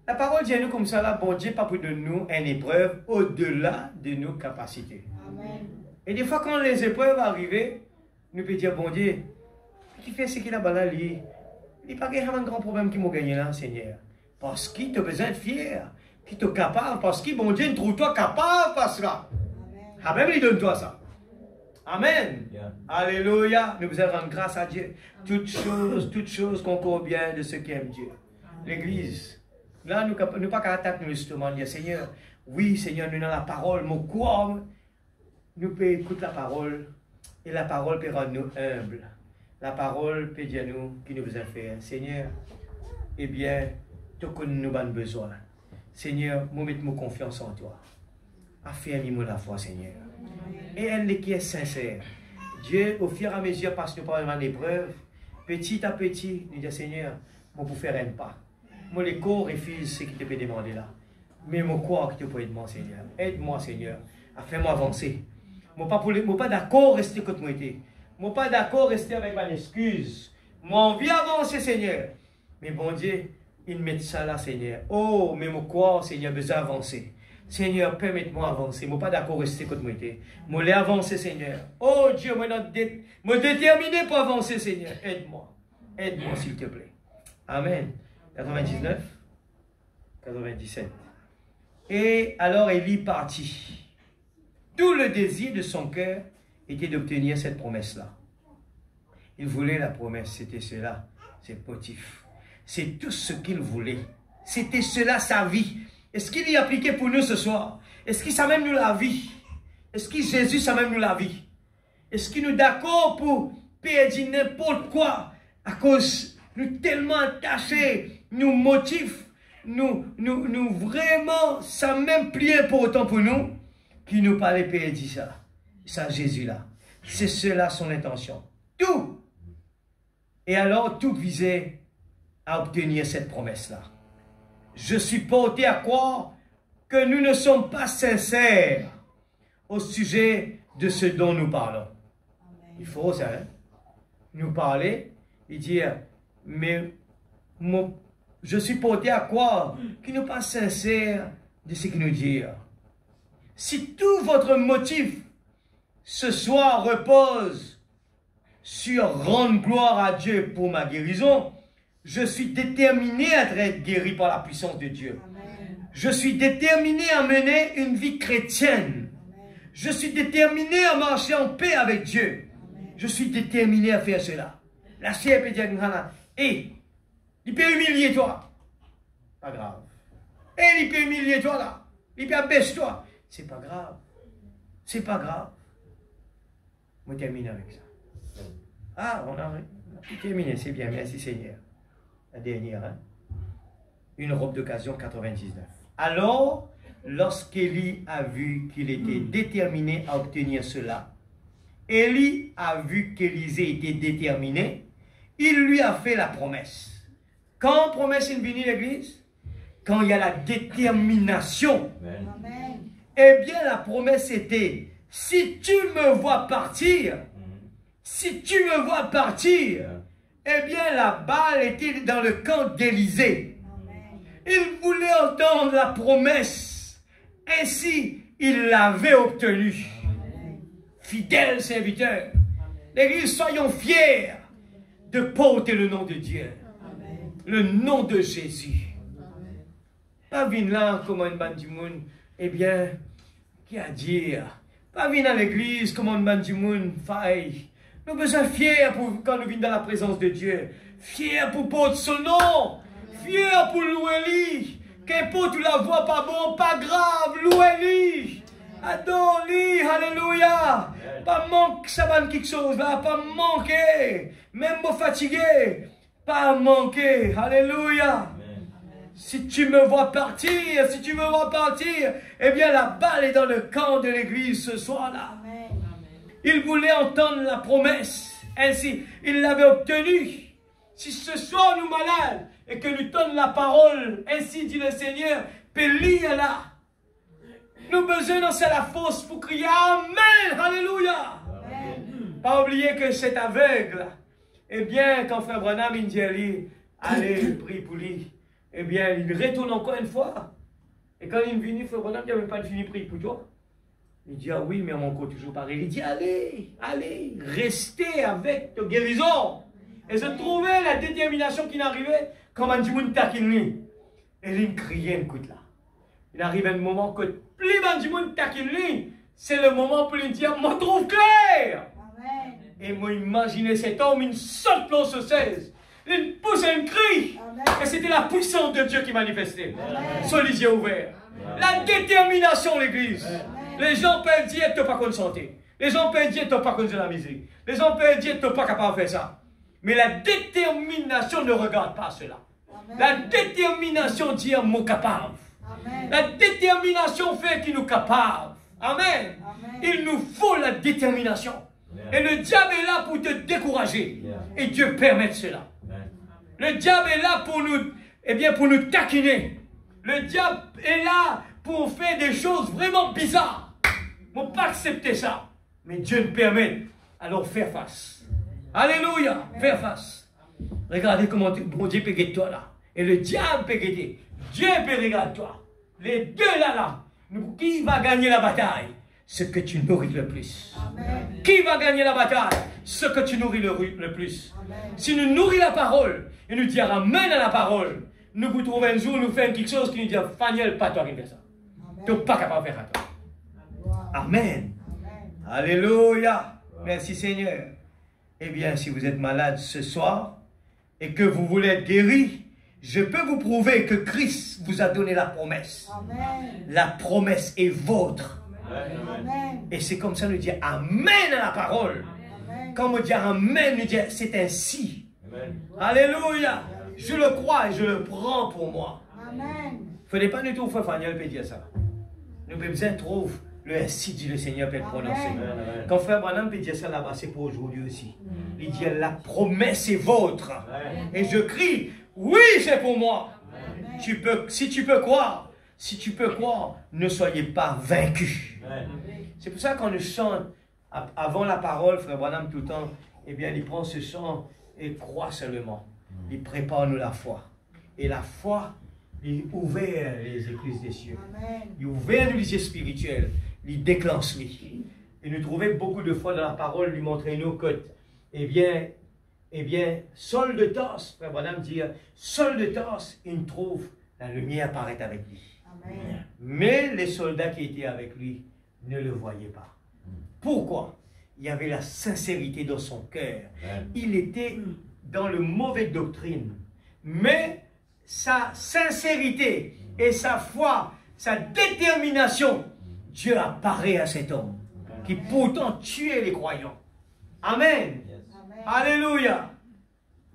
Speaker 2: la parole dit à nous comme ça là, bon Dieu pas pour de nous une épreuve au-delà de nos capacités. Amen. Et des fois quand les épreuves arrivent, nous pouvons dire, bon Dieu, qui fait ce qu'il a là, il n'y a pas un grand problème qui m'a gagné là, Seigneur. Parce qu'il a besoin de fier, qu'il est capable, parce que bon Dieu, trouve-toi capable par cela. Amen, il donne-toi ça. Amen. Yeah. Alléluia. Nous vous rendre grâce à Dieu. Toutes choses concourent bien de ceux qui aiment Dieu. L'église. Là, nous ne pas qu'à attaquer nous justement, dire Seigneur, oui, Seigneur, nous avons la parole, mon quoi, nous pouvons écouter la parole, et la parole peut rendre nous humbles. La parole peut dire nous qui nous besoin faire. Seigneur, eh bien, tout que nous avons besoin. Seigneur, nous mettons confiance en toi. Affermis-moi la foi, Seigneur. Et elle qui est sincère. Dieu, au fur et à mesure, parce que nous parlons de l'épreuve, petit à petit, nous disons, Seigneur, moi pour faire un pas. Moi, les corps refusent ce qui te peut demander là. Mais mon corps qui te peut demander, Seigneur. Aide-moi, Seigneur, à faire moi avancer. Moi pas d'accord rester comme moi été. Moi pas d'accord rester avec ma excuse. Moi envie d'avancer, Seigneur. Mais bon Dieu, il met ça là, Seigneur. Oh, mais mon corps, Seigneur, besoin d'avancer. Seigneur, permette-moi d'avancer. Je ne suis pas d'accord rester comme moi. Je vais avancer, Seigneur. Oh Dieu, je suis déterminé pour avancer, Seigneur. Aide-moi. Aide-moi, s'il te plaît. Amen. 99, 97. Et alors Élie partit. Tout le désir de son cœur était d'obtenir cette promesse-là. Il voulait la promesse, c'était cela, c'est motif. C'est tout ce qu'il voulait. C'était cela sa vie. Est-ce qu'il y a appliqué pour nous ce soir? Est-ce qu'il s'amène nous la vie? Est-ce que Jésus s'amène nous la vie? Est-ce qu'il nous est d'accord pour perdre n'importe quoi à cause nous tellement attachés, nous motifs, nous vraiment, ça même plié pour autant pour nous, qui nous parlait perdre ça. Ça Jésus là. C'est cela son intention. Tout. Et alors, tout visait à obtenir cette promesse-là. Je suis porté à croire que nous ne sommes pas sincères au sujet de ce dont nous parlons. Il faut ça, hein? Nous parler et dire, mais je suis porté à croire qu'ils ne sont pas sincères de ce qu'ils nous disent. Si tout votre motif ce soir repose sur rendre gloire à Dieu pour ma guérison, je suis déterminé à être guéri par la puissance de Dieu. Je suis déterminé à mener une vie chrétienne. Je suis déterminé à marcher en paix avec Dieu. Je suis déterminé à faire cela. La chair peut dire, et il peut humilier toi. Pas grave. Et il peut humilier toi là. Il peut abaisser toi. C'est pas grave. C'est pas grave. On termine avec ça. Ah, on a terminé, c'est bien. Merci Seigneur. La dernière, hein? Une robe d'occasion 99. Alors, lorsqu'Élie a vu qu'il était déterminé à obtenir cela, Élie a vu qu'Élisée était déterminé, il lui a fait la promesse. Quand promesse est venue l'église? Quand il y a la détermination. Amen. Eh bien, la promesse était, si tu me vois partir, si tu me vois partir, eh bien, la balle était dans le camp d'Élisée. Il voulait entendre la promesse. Ainsi, il l'avait obtenue. Fidèle serviteur, l'église, soyons fiers de porter le nom de Dieu. Amen. Le nom de Jésus. Amen. Pas venir là comme un bandimoun, eh bien, qui a dire. Pas venir à l'église comme un bandimoun, faille. Nous sommes besoin fiers pour, quand nous venons dans la présence de Dieu. Fiers pour porter son nom. Fiers pour louer lui. Qu'importe où la voix pas bon, pas grave, louer lui. Adore-lui, alléluia. Pas manquer, ça va quelque chose là, pas manquer. Même pas fatigué, pas manquer, alléluia. Si tu me vois partir, eh bien la balle est dans le camp de l'église ce soir-là. Il voulait entendre la promesse, ainsi il l'avait obtenue. Si ce soir nous malades et que nous donne la parole, ainsi dit le Seigneur, Pélie est là. Nous besoin dans la fosse pour crier Amen, alléluia. Amen. Pas oublier que cet aveugle, eh bien, quand Frère Branham il dit allez, prie pour lui, eh bien, il retourne encore une fois. Et quand il est venu, Frère Branham il n'avait pas fini de prier pour toi. Il dit ah oui, mais on encore toujours pareil. Il dit allez, restez avec ta guérison. Et je trouvais la détermination qui n'arrivait comme un dimoun taquine. Et il criait, écoute là. Il arrive un moment que plus Bandimoun taquine, c'est le moment pour lui dire, moi trouve clair. Amen. Et moi imaginez cet homme, il saute l'eau sur 16. Il pousse un cri. Amen. Et c'était la puissance de Dieu qui manifestait. Sur les yeux ouverts. Amen. La détermination, l'église. Les gens peuvent dire, tu n'es pas consenté. Les gens peuvent dire, tu n'es pas contre la musique. Les gens peuvent dire, tu n'es pas capable de faire ça. Mais la détermination ne regarde pas cela. Amen. La détermination dit, moi capable. Amen. La détermination fait qu'il nous capable. Amen. Amen. Il nous faut la détermination. Amen. Et le diable est là pour te décourager. Amen. Et Dieu permet cela. Amen. Le diable est là pour nous, eh bien, pour nous taquiner. Le diable est là pour faire des choses vraiment bizarres. On ne peut pas accepter ça. Mais Dieu nous permet. Alors faire face. Alléluia. Amen. Faire face. Regardez comment bon Dieu peut guider toi là. Et le diable peut guider. Dieu peut regarder toi. Les deux là. Qui va gagner la bataille? Ce que tu nourris le plus. Amen. Qui va gagner la bataille? Ce que tu nourris le plus. Amen. Si nous nourrissons la parole et nous disons Amen à la parole, nous vous trouvons un jour, nous faisons quelque chose qui nous dit Faniel, pas toi qui fais ça. Tu n'es pas capable de faire ça. Amen. Amen. Alléluia. Merci Seigneur. Eh bien, si vous êtes malade ce soir et que vous voulez être guéri, je peux vous prouver que Christ vous a donné la promesse. Amen. La promesse est vôtre. Amen. Et c'est comme ça nous dire Amen à la parole. Amen. Quand on dit Amen, nous dit c'est ainsi. Amen. Alléluia. Je le crois et je le prends pour moi. Amen. Il ne fallait pas du tout faire Faniel peut dire ça. Nous besoin trouver le ainsi dit le Seigneur peut être prononcé. Quand frère Branham peut dire ça là-bas, c'est pour aujourd'hui aussi. Il dit, la promesse est vôtre. Et je crie, oui, c'est pour moi. Si tu peux croire, ne soyez pas vaincus. C'est pour ça qu'on nous chante avant la parole, frère Branham tout le temps, eh bien, il prend ce chant et croit seulement. Il prépare nous la foi. Et la foi, il ouvre les écluses des cieux. Il ouvre nous les yeux spirituels. Il déclenche lui. Et nous trouvons beaucoup de fois dans la parole, lui montrer nos côtes. Eh bien, Saul de Tarse, frère Branham dit, Saul de Tarse, il trouve la lumière apparaître avec lui. Amen. Mais les soldats qui étaient avec lui ne le voyaient pas. Pourquoi? Il y avait la sincérité dans son cœur. Il était dans le mauvais doctrine. Mais sa sincérité et sa foi, sa détermination, Dieu apparaît à cet homme qui pourtant tuait les croyants. Amen. Alléluia.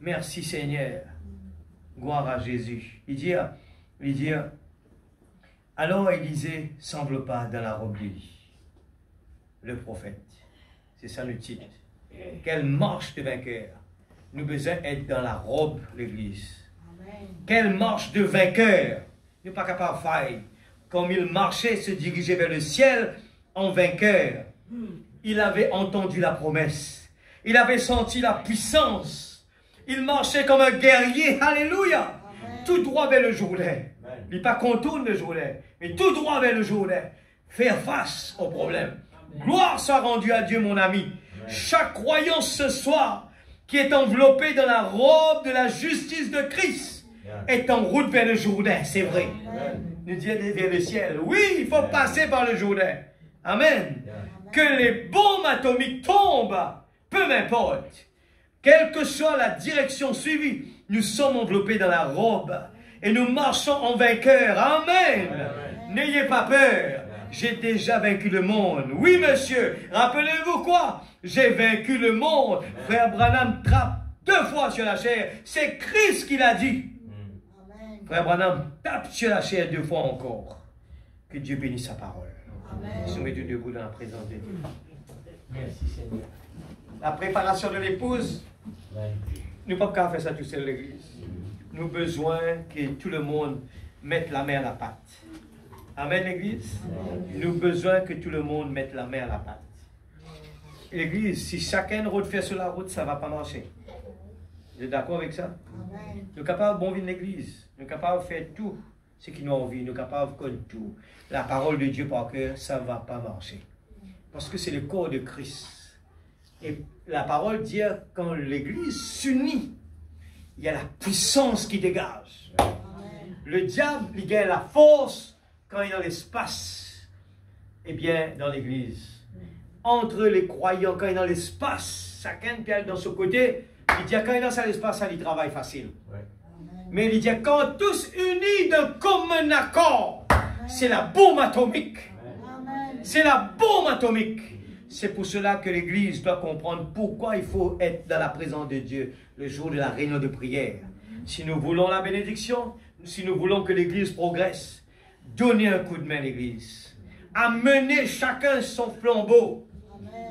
Speaker 2: Merci Seigneur. Gloire à Jésus. Il dit, alors Élisée semble pas dans la robe de lit. Le prophète. C'est ça le titre. Quelle marche de vainqueur. Nous besoin être dans la robe, l'église. Quelle marche de vainqueur. Nous ne sommes pas capables de faire. Comme il marchait, se dirigeait vers le ciel en vainqueur. Il avait entendu la promesse. Il avait senti la puissance. Il marchait comme un guerrier. Alléluia. Tout droit vers le Jourdain. Il n'est pas contourne le Jourdain, mais tout droit vers le Jourdain. Faire face au problème. Gloire soit rendue à Dieu, mon ami. Chaque croyant ce soir qui est enveloppé dans la robe de la justice de Christ est en route vers le Jourdain, c'est vrai. Nous disons vers le ciel. Oui, il faut passer par le Jourdain. Amen. Que les bombes atomiques tombent, peu m'importe. Quelle que soit la direction suivie, nous sommes enveloppés dans la robe et nous marchons en vainqueur. Amen. N'ayez pas peur. J'ai déjà vaincu le monde. Oui, monsieur. Rappelez-vous quoi? J'ai vaincu le monde. Frère Branham trappe 2 fois sur la chair. C'est Christ qui l'a dit. Frère Branham tape sur la chair 2 fois encore. Que Dieu bénisse sa parole. Nous sommes debout dans la présence de Dieu. Merci Seigneur. La préparation de l'épouse, nous ne pouvons pas faire ça tout seul l'église. Nous avons besoin que tout le monde mette la main à la pâte. Amen, l'église. Nous avons besoin que tout le monde mette la main à la pâte. L'église, si chacun refait sur la route, ça ne va pas marcher. Vous êtes d'accord avec ça? Amen. Nous sommes capables de bon vivre l'église. Nous sommes capables de faire tout ce qui nous a envie. Nous sommes capables de connaître tout. La parole de Dieu par cœur, ça ne va pas marcher. Parce que c'est le corps de Christ. Et la parole dit quand l'église s'unit, il y a la puissance qui dégage. Amen. Le diable, il gagne la force quand il est dans l'espace. Eh bien, dans l'église. Entre les croyants, quand il est dans l'espace, chacun est dans son côté, il dit quand il est dans l'espace, ça lui travaille facile. Ouais. Mais il dit quand tous unis d'un commun accord, c'est la bombe atomique. C'est la bombe atomique. C'est pour cela que l'Église doit comprendre pourquoi il faut être dans la présence de Dieu le jour de la réunion de prière. Si nous voulons la bénédiction, si nous voulons que l'Église progresse, donnez un coup de main à l'Église. Amenez chacun son flambeau.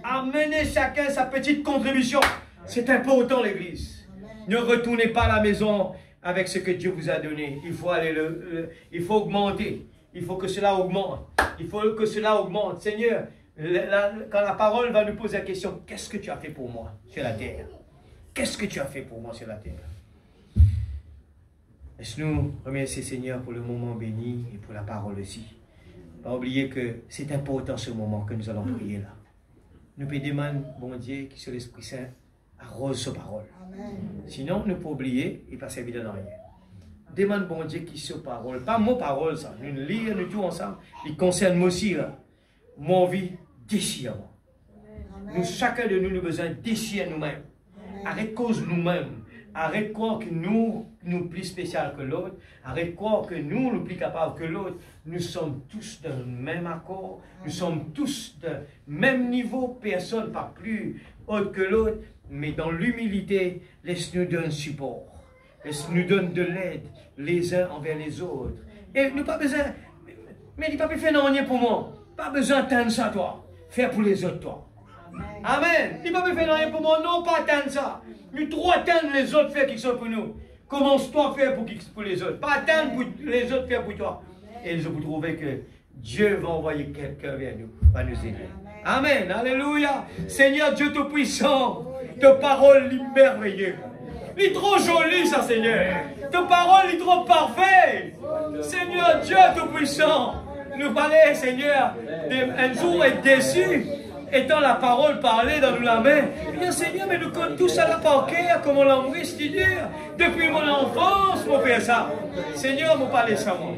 Speaker 2: Amenez chacun sa petite contribution. C'est important l'Église. Ne retournez pas à la maison avec ce que Dieu vous a donné. Il faut aller il faut augmenter. Il faut que cela augmente. Il faut que cela augmente. Seigneur, quand la parole va nous poser la question, qu'est-ce que tu as fait pour moi sur la terre? Qu'est-ce que tu as fait pour moi sur la terre? Laisse-nous remercier Seigneur pour le moment béni et pour la parole aussi. Pas oublier que c'est important ce moment que nous allons prier là. Nous pouvons demander, bon Dieu, qui sur l'Esprit Saint arrose sa parole. Amen. Sinon, nous pouvons oublier et pas servir de rien. Demande bon Dieu qui sur parole. Pas mon parole, ça. Nous lire, nous tout ensemble. Il concerne moi aussi, là. Mon vie, déchire. Nous, chacun de nous, nous besoin de déchirer nous-mêmes. Arrête cause nous-mêmes. Arrête croire que nous plus spécial que l'autre. Arrête croire que nous plus capables que l'autre. Nous sommes tous d'un même accord. Nous sommes tous d'un même niveau. Personne pas plus haut que l'autre. Mais dans l'humilité, laisse-nous donner support. Laisse-nous donner de l'aide les uns envers les autres. Et nous pas besoin. Mais il n'a pas fait rien pour moi. Pas besoin d'atteindre ça, toi. Fais pour les autres, toi. Amen. Il ne peut pas faire rien pour moi, non, pas atteindre ça. Nous trop atteindre les autres, faire quelque chose pour nous. Commence-toi à faire pour les autres. Pas atteindre pour les autres, faire pour toi. Et ils vont trouver que Dieu va envoyer quelqu'un vers nous, va nous aider. Amen. Alléluia. Seigneur Dieu Tout-Puissant, ta parole est merveilleuse. Il est trop joli, ça, Seigneur. Ta parole est trop parfaite. Seigneur Dieu Tout-Puissant, nous parlait, Seigneur, un jour être déçu, étant la parole parlée dans la main. Bien, Seigneur, mais nous connaissons tous à la parquet, comme on l'a envoyé, c'est dire, depuis mon enfance, mon Père, ça. Seigneur, vous parlez ça, moi.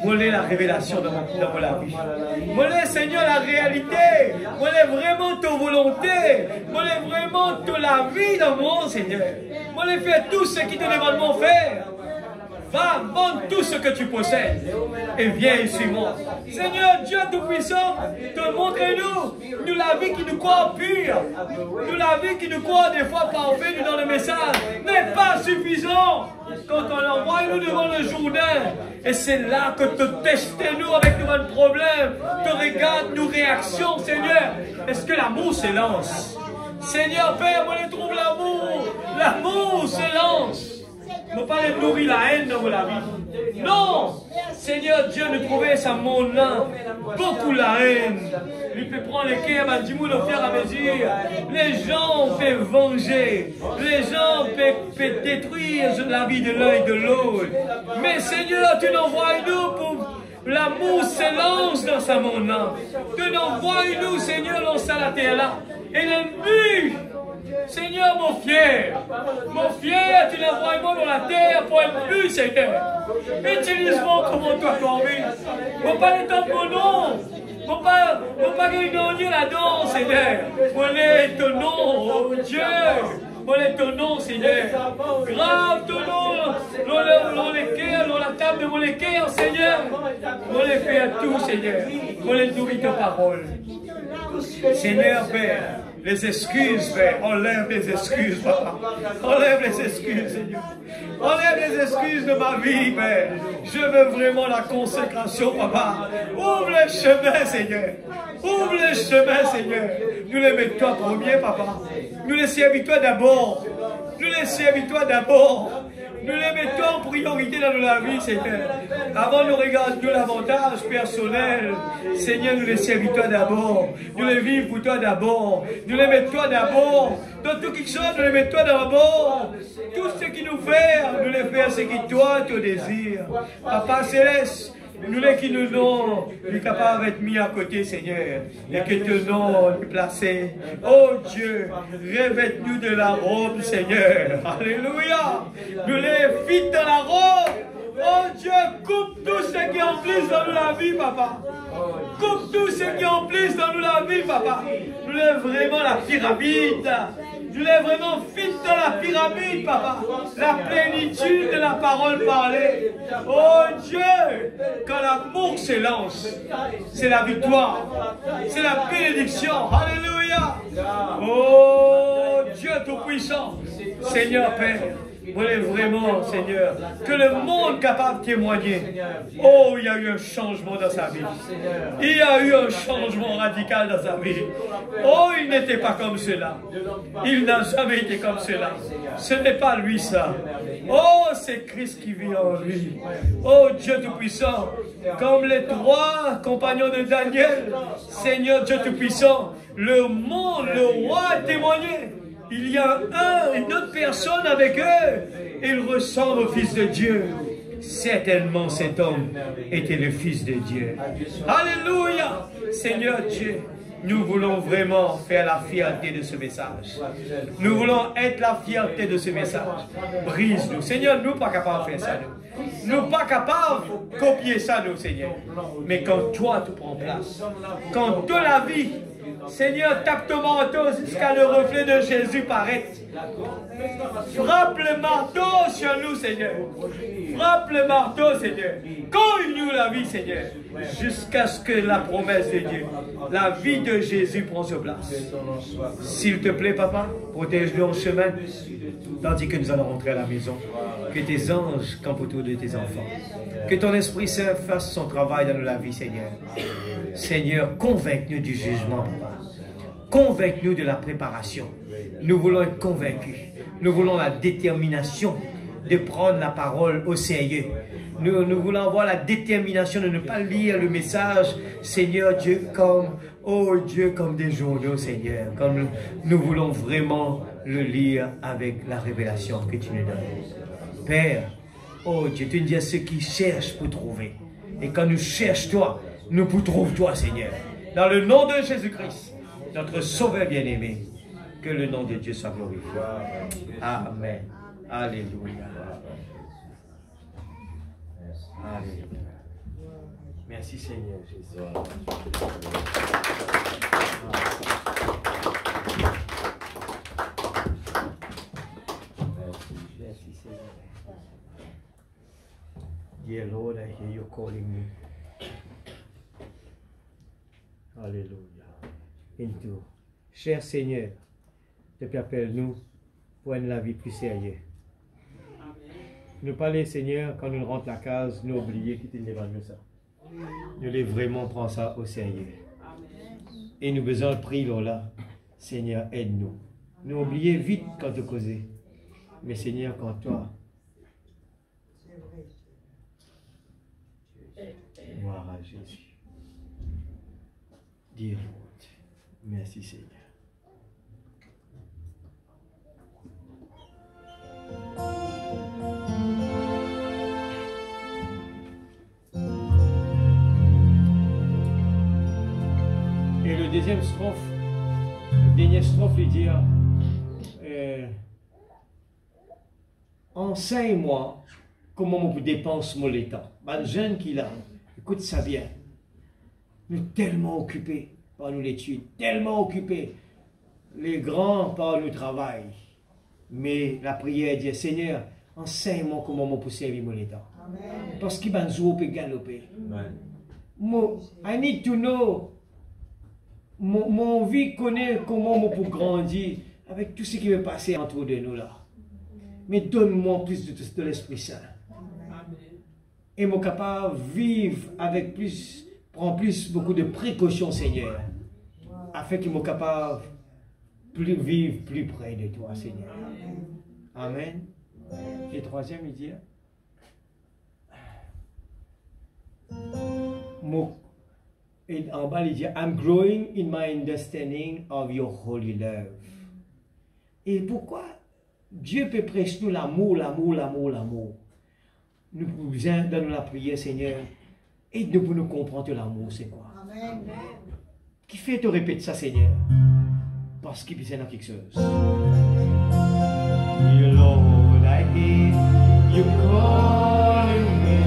Speaker 2: Molez la révélation dans la vie. Molez, Seigneur, la réalité. Molez vraiment ta volonté. Molez vraiment toute la vie dans moi, Seigneur. Molez faire tout ce qui te demande de faire. Va, vends tout ce que tu possèdes et viens et suis-moi. Seigneur Dieu Tout-Puissant, te montre-nous, nous la vie qui nous croit pure, nous la vie qui nous croit des fois parfaite, nous dans le message, n'est pas suffisant. Quand on l'envoie, nous devant le Jourdain, et c'est là que te testez-nous avec nos problèmes, te regarde nos réactions, Seigneur. Est-ce que l'amour s'élance? Seigneur Père, moi je trouve l'amour s'élance. Ne pas nourrir la haine dans la vie. Non! Seigneur Dieu, nous trouvait ça monde-là. Beaucoup la haine. Il peut prendre les cœurs, il dit, le faire à mesure. Les gens peuvent venger. Les gens peuvent détruire la vie de l'un et de l'autre. Mais Seigneur, tu n'envoies-nous pour l'amour s'élance dans ce monde-là. Tu n'envoies-nous, Seigneur, dans la terre-là. Et le but, Seigneur, mon fier, tu l'envoies moi dans la terre pour être plus, Seigneur. Utilise-moi comme toi, toi, oui. Mon pas le temps mon nom. Mon pas gagner là-dedans, Seigneur. Mon est ton nom, oh Dieu. Mon est ton nom, Seigneur. Grave ton nom dans les cœurs, dans la table de mon cœur, Seigneur. Mon les fait à tout, Seigneur. Mon les nourrit ta parole. Seigneur, Père. Les excuses, Père. Enlève les excuses, Papa. Enlève les excuses, Seigneur. Enlève les excuses de ma vie, Père. Je veux vraiment la consécration, Papa. Ouvre le chemin, Seigneur. Ouvre le chemin, Seigneur. Nous les mettons premier, Papa. Nous les servitons d'abord. Nous les servitons d'abord. Nous les mettons en priorité dans la vie, Seigneur. Avant nous regarder l'avantage personnel, Seigneur, nous les servitons d'abord. Nous les vivons pour toi d'abord. Nous les mettons d'abord. Dans tout quelque chose, nous les mettons d'abord. Tout ce qui nous fait, nous les faisons ce qui toi te désire. Papa Céleste, nous les qui nous donnons, nous sommes capables d'être mis à côté, Seigneur, et que te nom nous placer. Oh Dieu, revête-nous de la robe, Seigneur. Alléluia. Nous les fit dans la robe. Oh Dieu, coupe tout ce qui est en plus dans nous la vie, Papa. Coupe tout ce qui est en plus dans nous la vie, Papa. Nous les vraiment la pyramide. Nous les vraiment fit dans la pyramide, Papa. La plénitude de la parole parlée. Oh Dieu, quand l'amour s'élance, c'est la victoire. C'est la bénédiction. Alléluia. Oh Dieu Tout-Puissant. Seigneur Père. Voulez vraiment, Seigneur, que le monde capable de témoigner. Oh, il y a eu un changement dans sa vie. Il y a eu un changement radical dans sa vie. Oh, il n'était pas comme cela. Il n'a jamais été comme cela. Ce n'est pas lui ça. Oh, c'est Christ qui vit en lui. Oh, Dieu Tout-Puissant, comme les trois compagnons de Daniel, Seigneur Dieu Tout-Puissant, le monde, le roi a témoigné. Il y a une autre personne avec eux. Il ressemble au Fils de Dieu. Certainement cet homme était le Fils de Dieu. Alléluia. Seigneur Dieu, nous voulons vraiment faire la fierté de ce message. Nous voulons être la fierté de ce message. Brise-nous. Seigneur, nous pas capables de faire ça. Nous pas capables de copier ça, nous, Seigneur. Mais quand toi, tu prends place. Quand toute la vie, Seigneur, tape ton manteau jusqu'à le reflet de Jésus paraît. Frappe le marteau sur nous, Seigneur. Frappe le marteau, Seigneur. Cogne-nous la vie, Seigneur. Jusqu'à ce que la promesse de Dieu, la vie de Jésus prend sur place. S'il te plaît, Papa, protège-nous en chemin, tandis que nous allons rentrer à la maison. Que tes anges campent autour de tes enfants. Que ton Esprit Saint fasse son travail dans la vie, Seigneur. Seigneur, convainc-nous du jugement, Papa. Convainc-nous de la préparation. Nous voulons être convaincus. Nous voulons la détermination de prendre la parole au sérieux. Nous voulons avoir la détermination de ne pas lire le message, Seigneur Dieu, comme des journaux, Seigneur. Comme nous voulons vraiment le lire avec la révélation que tu nous donnes. Père, oh Dieu, tu nous dis à ceux qui cherchent pour trouver. Et quand nous cherchons toi, nous pour trouver toi, Seigneur. Dans le nom de Jésus-Christ, notre Sauveur bien-aimé, que le nom de Dieu soit glorifié. Amen. Alléluia. Alléluia. Merci Seigneur Jésus. Merci Seigneur. Dear Lord, I hear you calling me. Alléluia. Into. Cher Seigneur, te appelle-nous pour une la vie plus sérieuse. Nous parler, Seigneur, quand nous rentrons la case, nous oublier qu'il est devant nous ça. Nous devons vraiment prendre ça au sérieux. Et nous besoin de prier là. Seigneur, aide-nous. Nous oublier vite quand tu causes. Mais Seigneur, quand toi, gloire à Jésus. Dear Lord, merci Seigneur. Et le deuxième strophe, le dernier strophe, il dit enseigne-moi comment on dépense mon temps. Ben, jeune qui l'a, écoute ça bien. Nous sommes tellement occupés par nous l'étude, tellement occupés. Les grands par le travail. Mais la prière dit, Seigneur, enseigne-moi comment on peut servir mon temps. Parce qu'il va nous galoper. I need to know. Mon vie connaît comment on peut grandir avec tout ce qui va passer entre de nous là. Mais donne-moi plus de l'Esprit Saint. Et moi capable de vivre avec plus, prendre beaucoup de précautions, Seigneur, afin que moi capable de vivre plus près de toi, Seigneur. Amen. Et troisième, il dit, et en bas, il dit, I'm growing in my understanding of your holy love. Et pourquoi Dieu peut prêcher nous l'amour, l'amour, l'amour, l'amour? Nous pouvons besoin de la prière, Seigneur, et nous pour nous comprendre l'amour, c'est quoi? Amen. Qui fait te répéter ça, Seigneur? Parce qu'il besoin de quelque chose. Dear Lord, I hear you calling me.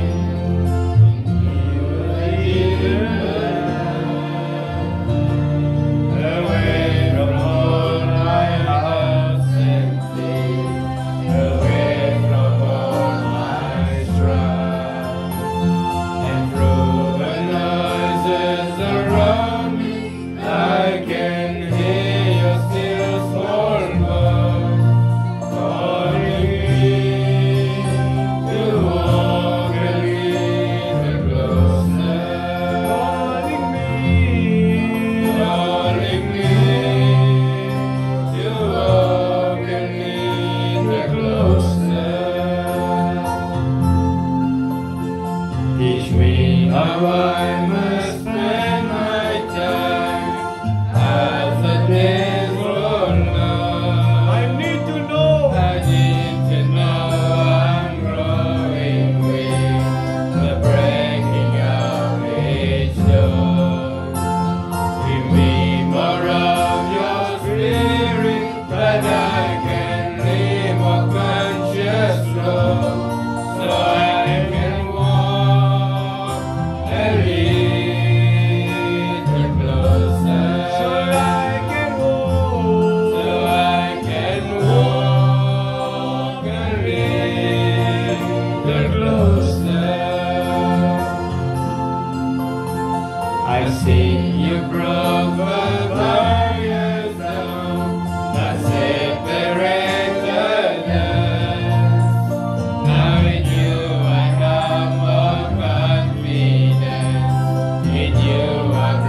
Speaker 3: In you I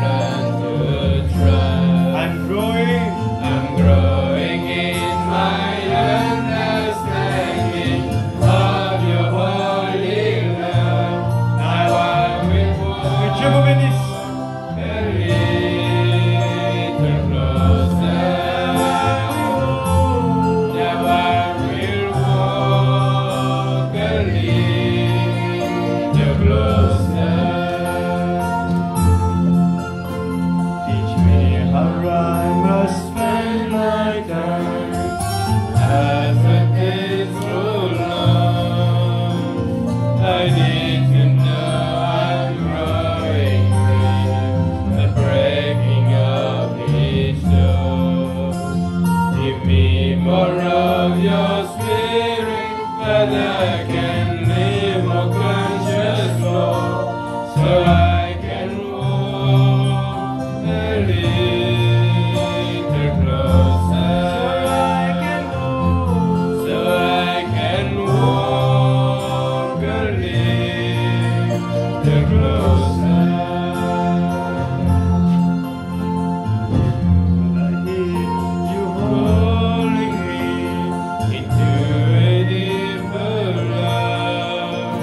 Speaker 3: need to know I'm growing weak, the breaking of each door. Give me more of your spirit, that I can live more conscious more, so I can walk a little closer. So I can walk a little closer. I hear you calling me into a deeper love.